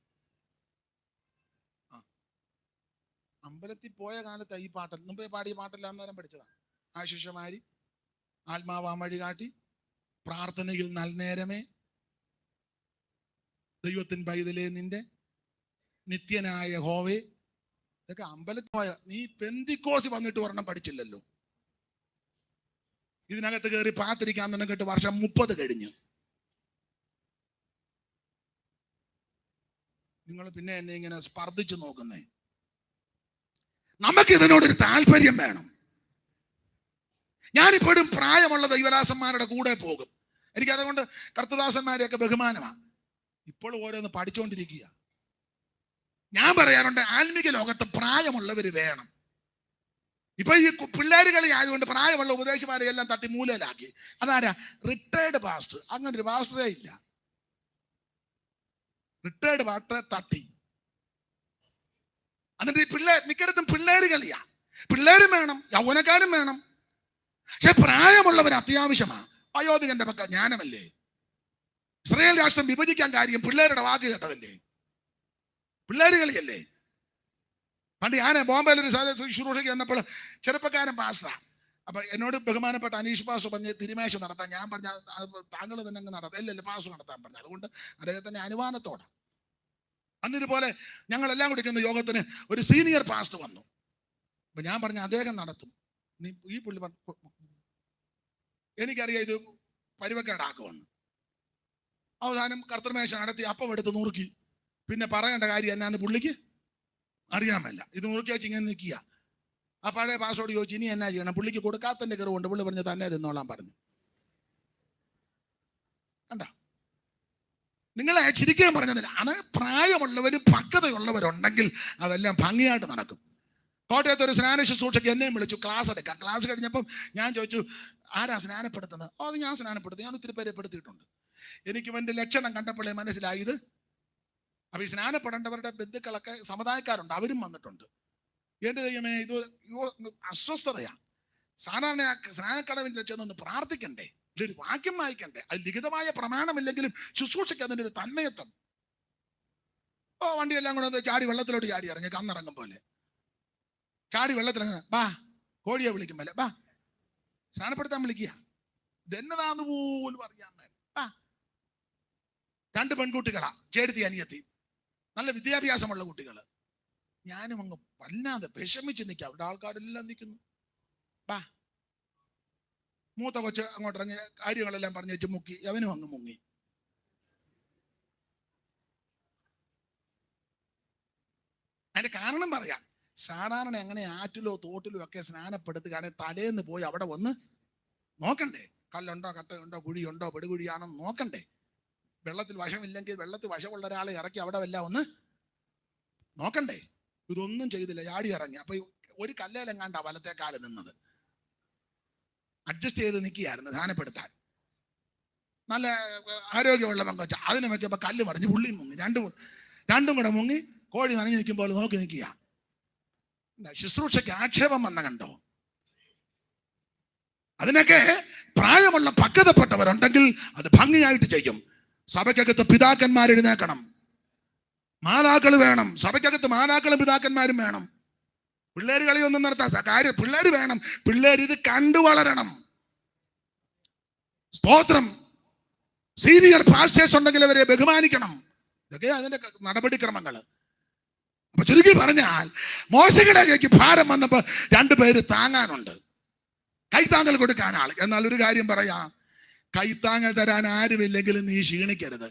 അമ്പലത്തിൽ പോയ കാലത്ത് ഈ പാട്ട് മുമ്പേ പാടിയ പാട്ടെല്ലാം നേരം പഠിച്ചതാണ്. ആശിഷമാരി, ആത്മാവാ വഴി കാട്ടി, പ്രാർത്ഥനയിൽ നൽനേരമേ, ദൈവത്തിൻ പൈതലേ നിന്റെ, നിത്യനായ ഹോവേ. ഇതൊക്കെ അമ്പലത്തിൽ പോയ. നീ പെന്തിക്കോസ് വന്നിട്ട് ഒരെണ്ണം പഠിച്ചില്ലല്ലോ. ഇതിനകത്ത് കയറി പാത്തിരിക്കാൻ തന്നെ കേട്ട് വർഷം 30 കഴിഞ്ഞു. നിങ്ങൾ പിന്നെ എന്നെ ഇങ്ങനെ സ്പർദ്ധിച്ചു നോക്കുന്നേ. നമുക്ക് ഇതിനോടൊരു താല്പര്യം വേണം. ഞാനിപ്പോഴും പ്രായമുള്ള ദൈവദാസന്മാരുടെ കൂടെ പോകും. എനിക്ക് അതുകൊണ്ട് കർത്തദാസന്മാരെയൊക്കെ ബഹുമാനമാണ്. ഇപ്പോൾ ഓരോന്ന് പഠിച്ചുകൊണ്ടിരിക്കുക. ഞാൻ പറയാറുണ്ട്, ആത്മീക ലോകത്ത് പ്രായമുള്ളവര് വേണം. ഇപ്പൊ ഈ പിള്ളേര് കളി ആയതുകൊണ്ട് പ്രായമുള്ള ഉപദേശമാരെ എല്ലാം തട്ടി മൂലയിലാക്കി. അതാരാ? Retired pastor. അങ്ങനെ ഒരു പാസ്റ്ററേ ഇല്ല. റിട്ടയർഡ് പാസ്റ്ററെ തട്ടി. എന്നിട്ട് ഈ മിക്കയിടത്തും പിള്ളേര് കളിയാ. പിള്ളേരും വേണം, യൗവനക്കാരും വേണം. പക്ഷെ പ്രായമുള്ളവർ അത്യാവശ്യമാണ്. വയോധികന്റെ പക്ക ജ്ഞാനമല്ലേ? ഇസ്രായേൽ രാഷ്ട്രം വിഭജിക്കാൻ കാര്യം പിള്ളേരുടെ വാക്ക് കേട്ടതല്ലേ? പിള്ളേര് കളിയല്ലേ? പണ്ട് ഞാൻ ബോംബെയിൽ ഒരു ശുശ്രൂഷയ്ക്ക് വന്നപ്പോൾ ചെറുപ്പക്കാരൻ പാസ്റ്ററാ. അപ്പൊ എന്നോട് ബഹുമാനപ്പെട്ട അനീഷ് പാസ്റ്റർ പറഞ്ഞ് തിരുമേശ നടത്താൻ. ഞാൻ പറഞ്ഞ താങ്കൾ തന്നെ അങ്ങ് നടത്താം. ഇല്ലല്ലോ, പാസ്റ്റർ നടത്താൻ പറഞ്ഞു. അതുകൊണ്ട് അദ്ദേഹത്തിന്റെ അനുമാനത്തോടെ അന്നിതുപോലെ ഞങ്ങളെല്ലാം കൂടി ഇരിക്കുന്ന യോഗത്തിന് ഒരു സീനിയർ പാസ്റ്റർ വന്നു. അപ്പൊ ഞാൻ പറഞ്ഞു അദ്ദേഹം നടത്തും. നീ ഈ പുള്ളി എനിക്കറിയാം ഇത് പരിവക്കേടാക്കുമെന്ന്. അവസാനം കർത്തൃമേശ നടത്തി അപ്പം എടുത്ത് നുറുക്കി. പിന്നെ പറയേണ്ട കാര്യം എന്നാന്ന് പുള്ളിക്ക് അറിയാമല്ല. ഇത് നുറുക്കി വെച്ച് ഇങ്ങനെ നിൽക്കുക. ആ പഴയ പാസ്റ്ററോട് ചോദിച്ചു, ഇനി എന്നാ ചെയ്യണം? പുള്ളിക്ക് കൊടുക്കാത്തതിന്റെ കയറുകൊണ്ട് പുള്ളി പറഞ്ഞു തന്നെ തിന്നോളാൻ പറഞ്ഞു. കണ്ട, നിങ്ങളെ ചിരിക്കാൻ പറഞ്ഞതിലാണ്. പ്രായമുള്ളവരും പക്വതയുള്ളവരുണ്ടെങ്കിൽ അതെല്ലാം ഭംഗിയായിട്ട് നടക്കും. കോട്ടയത്ത് ഒരു സ്നാന ശുശ്രൂഷയ്ക്ക് എന്നെയും വിളിച്ചു ക്ലാസ് എടുക്കാം. ക്ലാസ് കഴിഞ്ഞപ്പം ഞാൻ ചോദിച്ചു, ആരാ സ്നാനപ്പെടുത്തുന്നത്? അത് ഞാൻ സ്നാനപ്പെടുത്തും. ഞാൻ ഒത്തിരി പേരെ പെടുത്തിയിട്ടുണ്ട്. എനിക്ക് ഇവന്റെ ലക്ഷണം കണ്ടപ്പോഴേ മനസ്സിലായത്. അപ്പൊ ഈ സ്നാനപ്പെടേണ്ടവരുടെ ബന്ധുക്കളൊക്കെ സമുദായക്കാരുണ്ട്, അവരും വന്നിട്ടുണ്ട്. എന്റെ ദൈവമേ, ഇത് അസ്വസ്ഥതയാ. സാധാരണ സ്നാനക്കടവിൽ ചെന്നൊന്ന് പ്രാർത്ഥിക്കണ്ടേ, ഇതൊരു വാക്യം വായിക്കണ്ടേ, അത് ലിഖിതമായ പ്രമാണമില്ലെങ്കിലും ശുശ്രൂഷയ്ക്ക് അതിൻ്റെ ഒരു തന്മയത്വം. ഓ വണ്ടിയെല്ലാം കൂടെ ചാടി വെള്ളത്തിലോട്ട് ചാടി ഇറങ്ങി, കന്നിറങ്ങും പോലെ ചാടി വെള്ളത്തിലിറങ്ങ, ബാ കോഴിയെ വിളിക്കും പോലെ, ബാ സ്നാനപ്പെടുത്താൻ വിളിക്കുക. ഇതെന്നതാന്ന് പോലും അറിയാൻ മേല. ബാ, 2 പെൺകുട്ടികളാ, ചേട്ടത്തി അനിയത്തി, നല്ല വിദ്യാഭ്യാസമുള്ള കുട്ടികള്. ഞാനും അങ്ങ് വല്ലാതെ വിഷമിച്ച് നിൽക്കുക. അവിടെ ആൾക്കാരെല്ലാം നിൽക്കുന്നു. ബാ, മൂത്ത കൊച്ച് അങ്ങോട്ട് ഇറങ്ങി കാര്യങ്ങളെല്ലാം പറഞ്ഞു വെച്ച് മുക്കി, അവനും അങ്ങ് മുങ്ങി. അതിന്റെ കാരണം പറയാം. സാധാരണ എങ്ങനെ ആറ്റിലോ തോട്ടിലോ ഒക്കെ സ്നാനപ്പെടുത്തുകയാണെങ്കിൽ തലേന്ന് പോയി അവിടെ വന്ന് നോക്കണ്ടേ, കല്ലുണ്ടോ കട്ടയുണ്ടോ കുഴിയുണ്ടോ പെടുകുഴിയാണോ നോക്കണ്ടേ. വെള്ളത്തിൽ വശമില്ലെങ്കിൽ വെള്ളത്തിൽ വശമുള്ള ഒരാളെ ഇറക്കി അവിടെ വല്ല ഒന്ന് നോക്കണ്ടേ. ഇതൊന്നും ചെയ്തില്ല, ചാടി ഇറങ്ങി. അപ്പൊ ഒരു കല്ലേലെങ്ങാണ്ടാ വലത്തേക്കാല് നിന്നത്, അഡ്ജസ്റ്റ് ചെയ്ത് നിൽക്കുകയായിരുന്നു സ്നാനപ്പെടുത്താൻ. നല്ല ആരോഗ്യമുള്ള പങ്കുവച്ച അതിനെ വെച്ചപ്പോ കല്ല് മറിഞ്ഞ് പുള്ളിയും മുങ്ങി. രണ്ടും കൂടെ മുങ്ങി കോഴി നനഞ്ഞു നിൽക്കുമ്പോൾ നോക്കി നിൽക്കുക. ശുശ്രൂഷയ്ക്ക് ആക്ഷേപം വന്ന കണ്ടോ? അതിനൊക്കെ പ്രായമുള്ള പക്വതപ്പെട്ടവരുണ്ടെങ്കിൽ അത് ഭംഗിയായിട്ട് ചെയ്യും. സഭയ്ക്കകത്ത് പിതാക്കന്മാർ എഴുന്നേക്കണം, മാതാക്കൾ വേണം. സഭയ്ക്കകത്ത് മാതാക്കളും പിതാക്കന്മാരും വേണം. പിള്ളേർ കളിയൊന്നും നടത്താൻ കാര്യം, പിള്ളേർ വേണം. പിള്ളേർ ഇത് കണ്ടു വളരണം. സ്തോത്രം. സീനിയർ പാസ്റ്റേഴ്സ് ഉണ്ടെങ്കിൽ അവരെ ബഹുമാനിക്കണം. ഇതൊക്കെ അതിന്റെ നടപടിക്രമങ്ങൾ. അപ്പൊ ചുരുക്കി പറഞ്ഞാൽ മോശയുടെ കൈക്ക് ഭാരം വന്നപ്പോ 2 പേര് താങ്ങാനുണ്ട്, കൈത്താങ്ങൽ കൊടുക്കാൻ ആൾ. എന്നാൽ ഒരു കാര്യം പറയാം, കൈത്താങ്ങൽ തരാൻ ആരുമില്ലെങ്കിലും നീ ക്ഷീണിക്കരുത്.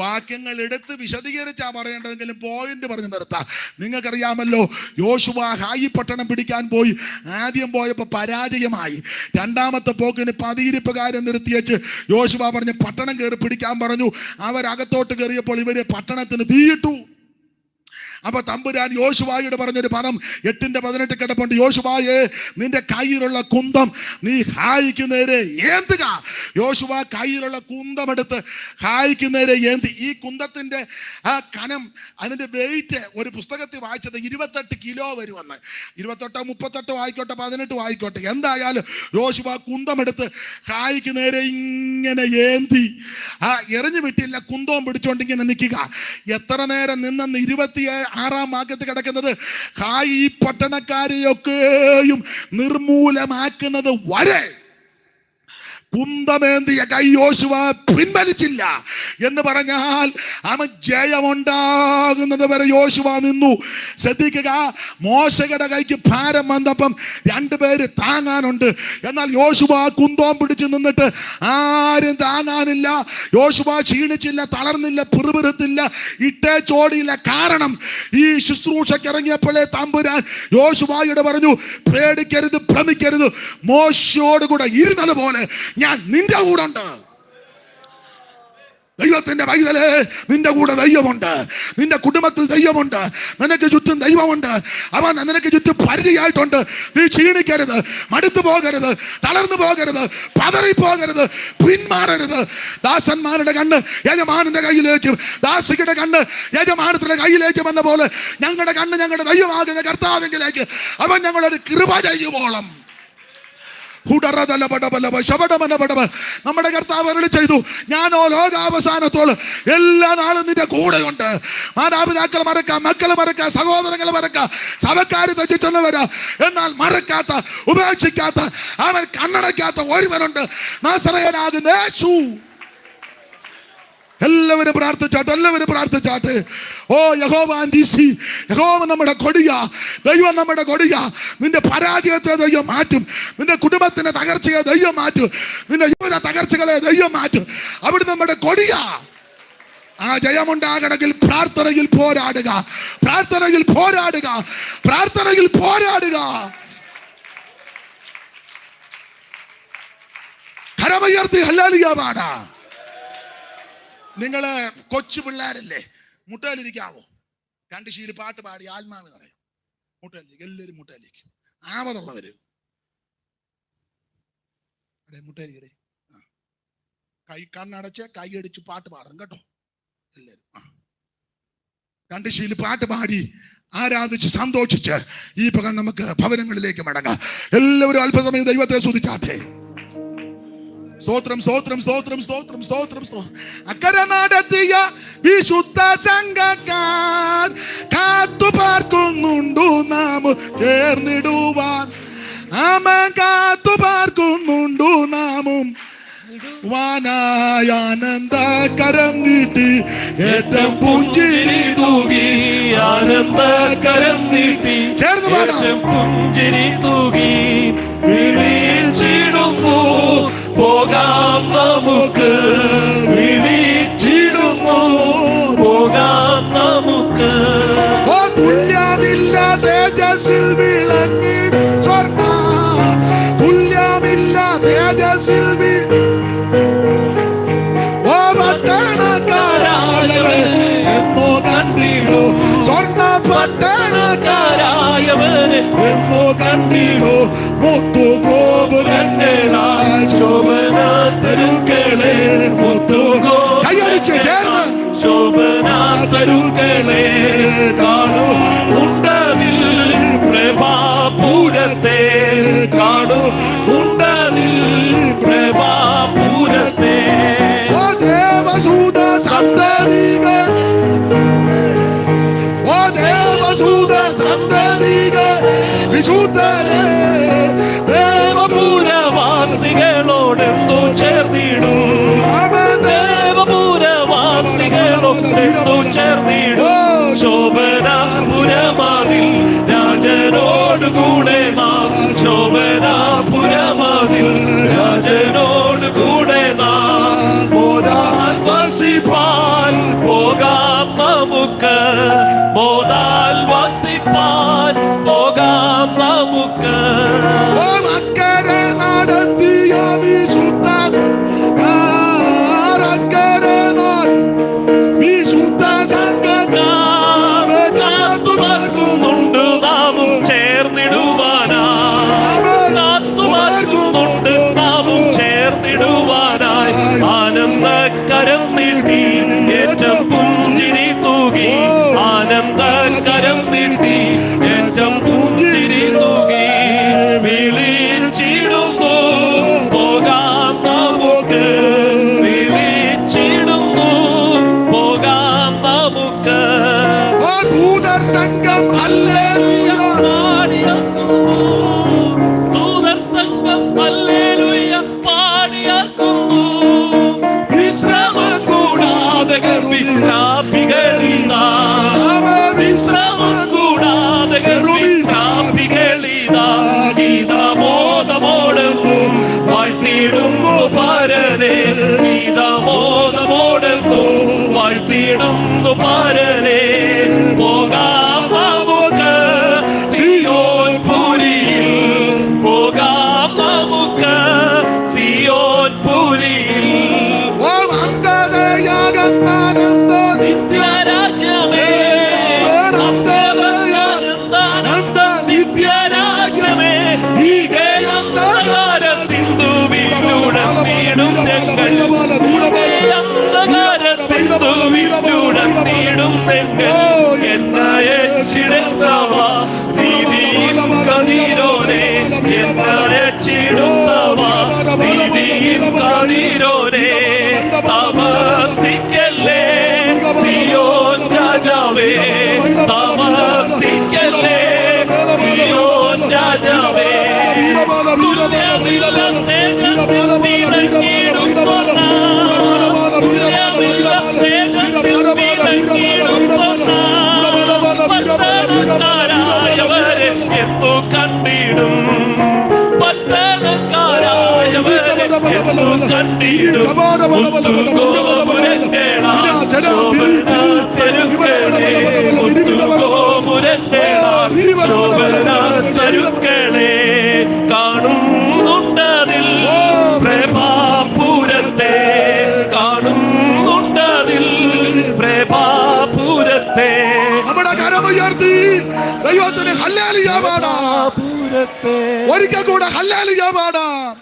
വാക്യങ്ങൾ എടുത്ത് വിശദീകരിച്ചാ പറയേണ്ടതെങ്കിലും പോയിന്റ് പറഞ്ഞു നിർത്താം. നിങ്ങൾക്കറിയാമല്ലോ, യോശുവ ഹായി പട്ടണം പിടിക്കാൻ പോയി. ആദ്യം പോയപ്പോൾ പരാജയമായി. 2ാമത്തെ പോക്കിന് 10 നിർത്തിവെച്ച് യോശുവ പറഞ്ഞ് പട്ടണം കയറി പിടിക്കാൻ പറഞ്ഞു. അവരകത്തോട്ട് കയറിയപ്പോൾ ഇവര് പട്ടണത്തിന് തീയിട്ടു. അപ്പൊ തമ്പുരാൻ യോശുവായോട് പറഞ്ഞൊരു പദം 8:18 കിടപ്പുണ്ട്. യോശുവായേ, നിന്റെ കയ്യിലുള്ള കുന്തം നീ ഹായിക്ക് നേരെ ഏന്തുക. യോശുവ കയ്യിലുള്ള കുന്തമെടുത്ത് ഹായിക്ക് നേരെ ഏന്തി. ഈ കുന്തത്തിന്റെ ആ കനം, അതിന്റെ വെയിറ്റ് ഒരു പുസ്തകത്തിൽ വായിച്ചത് 28 കിലോ വരുമെന്ന്. 28 38 ആയിക്കോട്ടെ 18 ആയിക്കോട്ടെ, എന്തായാലും യോശുവ കുന്തമെടുത്ത് ഹായിക്ക് നേരെ ഇങ്ങനെ ഏന്തി. എറിഞ്ഞു വിട്ടില്ല, കുന്തവും പിടിച്ചോണ്ട് ഇങ്ങനെ നിൽക്കുക. എത്ര നേരം നിന്നെന്ന് 26-ാം വാക്യത്തിൽ കിടക്കുന്നത്, ഹായി പട്ടണക്കാരെയൊക്കെയും നിർമൂലമാക്കുന്നത് വരെ കുന്തമേന്തിയ കൈ യോശുവ പിൻവലിച്ചില്ല. എന്ന് പറഞ്ഞാൽ അവൻ ജയമുണ്ടാകുന്നത് വരെ യോശുവ നിന്നു. ശ്രദ്ധിക്കുക, മോശയുടെ കൈക്ക് ഭാരം വന്നപ്പം 2 പേര് താങ്ങാനുണ്ട്. എന്നാൽ യോശുവ കുന്തോം പിടിച്ച് നിന്നിട്ട് ആരും താങ്ങാനില്ല. യോശുവ ക്ഷീണിച്ചില്ല, തളർന്നില്ല, പിറുപിറുത്തില്ല, ഇട്ടേ ചോടിയില്ല. കാരണം ഈ ശുശ്രൂഷയ്ക്ക് ഇറങ്ങിയപ്പോഴേ തമ്പുരാൻ യോശുവയോട് പറഞ്ഞു, പേടിക്കരുത്, ഭ്രമിക്കരുത്, മോശയോടുകൂടെ ഇരുന്നത് പോലെ ഞാൻ നിന്റെ കൂടെ ഉണ്ട്. ദൈവത്തിന്റെ പൈതലേ, നിന്റെ കൂടെ ദൈവമുണ്ട്. നിന്റെ കുടുംബത്തിൽ ദൈവമുണ്ട്. നിനക്ക് ചുറ്റും ദൈവമുണ്ട്. അവൻ നിനക്ക് ചുറ്റും പരിചയമായിട്ടുണ്ട്. നീ ക്ഷീണിക്കരുത്, മടുത്തു പോകരുത്, തളർന്നു പോകരുത്, പതറിപ്പോകരുത്, പിന്മാറരുത്. ദാസന്മാരുടെ കണ്ണ് യജമാനന്റെ കയ്യിലേക്കും ദാസിയുടെ കണ്ണ് യജമാനത്തിന്റെ കയ്യിലേക്കും എന്ന പോലെ ഞങ്ങളുടെ കണ്ണ് ഞങ്ങളുടെ ദൈവമാകുന്ന കർത്താവിലേക്ക് അവൻ ഞങ്ങളൊരു കൃപ ചെയ്യുവോളം നമ്മുടെ കർത്താവ് അരുളി ചെയ്തു, ഞാനോ ലോകാവസാനത്തോളം എല്ലാ നാളും നിന്റെ കൂടെയുണ്ട്. മാതാപിതാക്കൾ മറക്കാം, മക്കൾ മറക്കാം, സഹോദരങ്ങൾ മറക്കാം, സഭക്കാർ തെറ്റിച്ചെന്നവരാ, എന്നാൽ മറക്കാത്ത, ഉപേക്ഷിക്കാത്ത, അവൻ കണ്ണടയ്ക്കാത്ത ഒരുവനുണ്ട്, നാസറേയനാകുന്ന യേശു. എല്ലാവരും പ്രാർത്ഥിച്ചാട്ടെ. ഓ യഹോവ നീസി, യഹോവ നമ്മുടെ കൊടിയ, ദൈവം നമ്മുടെ കൊടിയ. നിന്റെ പരാജയത്തെ ദൈവം മാറ്റും. നിന്റെ കുടുംബത്തിന്റെ തകർച്ചയെ ദൈവം മാറ്റും. നിന്റെ യുവത തകർച്ചകളെ ദൈവം മാറ്റും. അവിടെ നമ്മുടെ കൊടിയ. ആ ജയമുണ്ടാകണമെങ്കിൽ പ്രാർത്ഥനയിൽ പോരാടുക, പ്രാർത്ഥനയിൽ പോരാടുക, പ്രാർത്ഥനയിൽ പോരാടുക. കരമുയർത്തി ഹല്ലേലൂയ പാടാ. നിങ്ങള് കൊച്ചു പിള്ളേരല്ലേ, മുട്ടയിലിരിക്കാവോ? 2 ശീലി പാട്ട് പാടി ആത്മാവ് പറയാം. മുട്ടയിലേക്ക് എല്ലാവരും മുട്ടയിലേക്ക്. ആവതുള്ളവര് മുട്ടയിലിക്കടെ, കൈ കണ്ണടച്ച് കൈ അടിച്ച് പാട്ട് പാടണം കേട്ടോ എല്ലാവരും. 2 ശീലി പാട്ട് പാടി ആരാധിച്ച് സന്തോഷിച്ച് ഈ പകൽ നമുക്ക് ഭവനങ്ങളിലേക്ക് മടങ്ങാം. എല്ലാവരും അല്പസമയം ദൈവത്തെ സ്തുതിച്ചാട്ടെ. സ്തോത്രം സ്തോത്രം സ്തോത്രം സ്തോത്രം സ്തോത്രം സ്തോത്രം. അക്കരെ നടത്തിയ വിശുദ്ധ സംഘക്കാർ കാത്തു പാർക്കുന്നുണ്ടു നാം ചേർന്നിടുവാൻ. ആമേൻ, കാത്തു പാർക്കുന്നുണ്ടു നാമും വാനായാനന്ദ കരം നീട്ടി ഏറ്റം പുഞ്ചിരി തൂകി. ആനന്ദ കരം നീട്ടി ചേർന്ന് പാടാം. പുഞ്ചിരി തൂകി വിളിച്ചിടുന്നു പോകാം നമുക്ക്. വിളിച്ചിടുന്നു പോകാം നമുക്ക്. ഓ തുല്യമില്ല തേജസ്സിൽ വിളങ്ങി സ്വർണ്ണ, തുല്യമില്ല തേജസ്സിൽ എന്നോ കണ്ടിടോ സ്വർണ്ണ പട്ടണക്കാരായവനെ എന്നോ കണ്ടിടോ. മുത്തു ഗോപുരങ്ങളാൽ ശോഭന തരുക്കളെ മുത്തു കൈയടിച്ച് ചേർന്ന് ശോഭന തരുക്കളെ കാണൂ ഉണ്ടതിൽ പ്രഭാപൂരത്തെ. കാണൂ ഉണ്ടതിൽ പ്രഭാപൂരത്തെ. ഓ ദേവസൂത സന്തതികൾ, ഓ ദേവസൂത സന്തതികൾ വിശുദ്ധരെ ദേവപുരവാസികളോടെന്നു ചേർന്നിടൂ. ദേവപുരവാസികളോടെന്നു ചേർന്നിടൂ. ശോഭനാപുരമതിൽ രാജനോടുകൂടെ നാം. ശോഭനാപുരമതിൽ രാജനോടുകൂടെ നാം. മോദാൽ വസിപ്പാൻ പോകാം നമുക്ക്. മോദാൽ വസിപ്പാൻ പോകാം നമുക്ക്. അക്കരെ നടത്തിയ വിശുദ്ധ വിശുദ്ധ സംഘം കാത്തു പാർക്കുന്നുണ്ട് നാമും ചേർന്നിടുവാനാ. കാത്തു പാർക്കുന്നുണ്ട് നാമും ചേർന്നിടുവാനായി. ആനന്ദക്കരം നീട്ടി ഏറ്റം പുഞ്ചിരി തൂകി. ആനന്ദക്കരം നീട്ടി ഏറ്റം പുഞ്ചിരി തൂകി. വിളിച്ചിടുന്നു പോകാം നമുക്ക്. വിളിച്ചിടുന്നു പോകാം നമുക്ക്. ദൂതർ സംഘം ഹല്ലേലൂയ പാടിയാക്കുന്നു. ദൂതർ സംഘം ഹല്ലേലൂയ പാടിയാക്കുന്നു. വിശ്രമം കൂടാതെ വിശ്രാപികളിതാ. വിശ്രമം കൂടാതെ വിശ്രാപികളിതാ. ഗീതബോധമോടുന്നു വാഴ്ത്തിയിടുന്നു പരനെ. ഗീതബോധമോടുന്നു വാഴ്ത്തിയിടുന്നു പരനെ. പോകാം നമുക്ക് സിയോൻ പുരിയിൽ. പോകാം നമുക്ക് സിയോൻ പുരിയിൽ. അന്തതയാകന്നാനന്ദ നിത്യരാജ്യമേ. അന്തതയാനന്ദ നിത്യരാജ്യമേ. അന്ധകാര സിന്ധുവിലുടനീടും ഞങ്ങൾ. അന്ധകാര സിന്ധുവിലുടനീടും ഞങ്ങൾ. എന്നയച്ചിടുന്നവ നീതിയും കതിരോനെ. എന്നയച്ചിടുന്നവ നീതിയും കതിരോനെ. താമസിക്കല്ലേ സിയോൻ രാജാവേ. താമസിക്കല്ലേ സിയോൻ രാജാവേ. തുല്യമില്ലാതെ തേജസ്സിൽ സ്വർണ്ണ. തുല്യമില്ലാതെ തേജസ്സിൽ സ്വർണ്ണ. പട്ടണക്കാരായവരെ എന്നു കണ്ടിടും. പട്ടണക്കാരായവരെ എന്നു കണ്ടിടും. മുത്തുഗോപുരങ്ങളാൽ ശോഭന തരുക്കളെ. മുത്തുഗോപുരങ്ങളാൽ ശോഭന തരുക്കളെ. കാണുന്നുണ്ടതിൽ പ്രഭാപുരത്തെ. കാണുന്നുണ്ടതിൽ പ്രഭാപുരത്തെ. നമ്മുടെ കരമുയർത്തി ദൈവത്തിന് ഹല്ലേലൂയ പാടാം. ഒരിക്കൽ കൂടെ ഹല്ലേലൂയ പാടാം.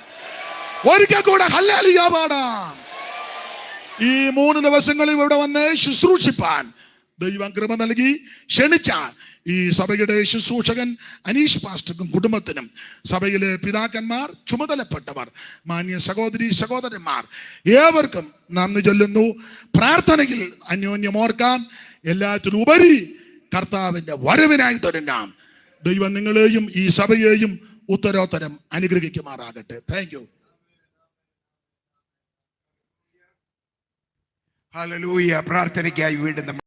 ഒരിക്കൽ കൂടെ ഹല്ലേലൂയ പാടാം. ഈ 3 ദിവസങ്ങളിൽ ഇവിടെ വന്ന് ശുശ്രൂഷിപ്പാൻ ദൈവം കൃപ നൽകി ക്ഷണിച്ച ഈ സഭയുടെ ശുശ്രൂഷകൻ അനീഷ് പാസ്റ്റർക്കും കുടുംബത്തിനും, സഭയിലെ പിതാക്കന്മാർ, ചുമതലപ്പെട്ടവർ, മാന്യ സഹോദരി സഹോദരന്മാർ ഏവർക്കും നന്ദി ചൊല്ലുന്നു. പ്രാർത്ഥനയിൽ അന്യോന്യം ഓർക്കാം. എല്ലാത്തിനും ഉപരി കർത്താവിന്റെ വരവിനായി തുടങ്ങാം. ദൈവം നിങ്ങളെയും ഈ സഭയെയും ഉത്തരോത്തരം അനുഗ്രഹിക്കുമാറാകട്ടെ. Thank you. ഹല്ലേലൂയ. പ്രാർത്ഥനയ്ക്കായി വീണ്ടും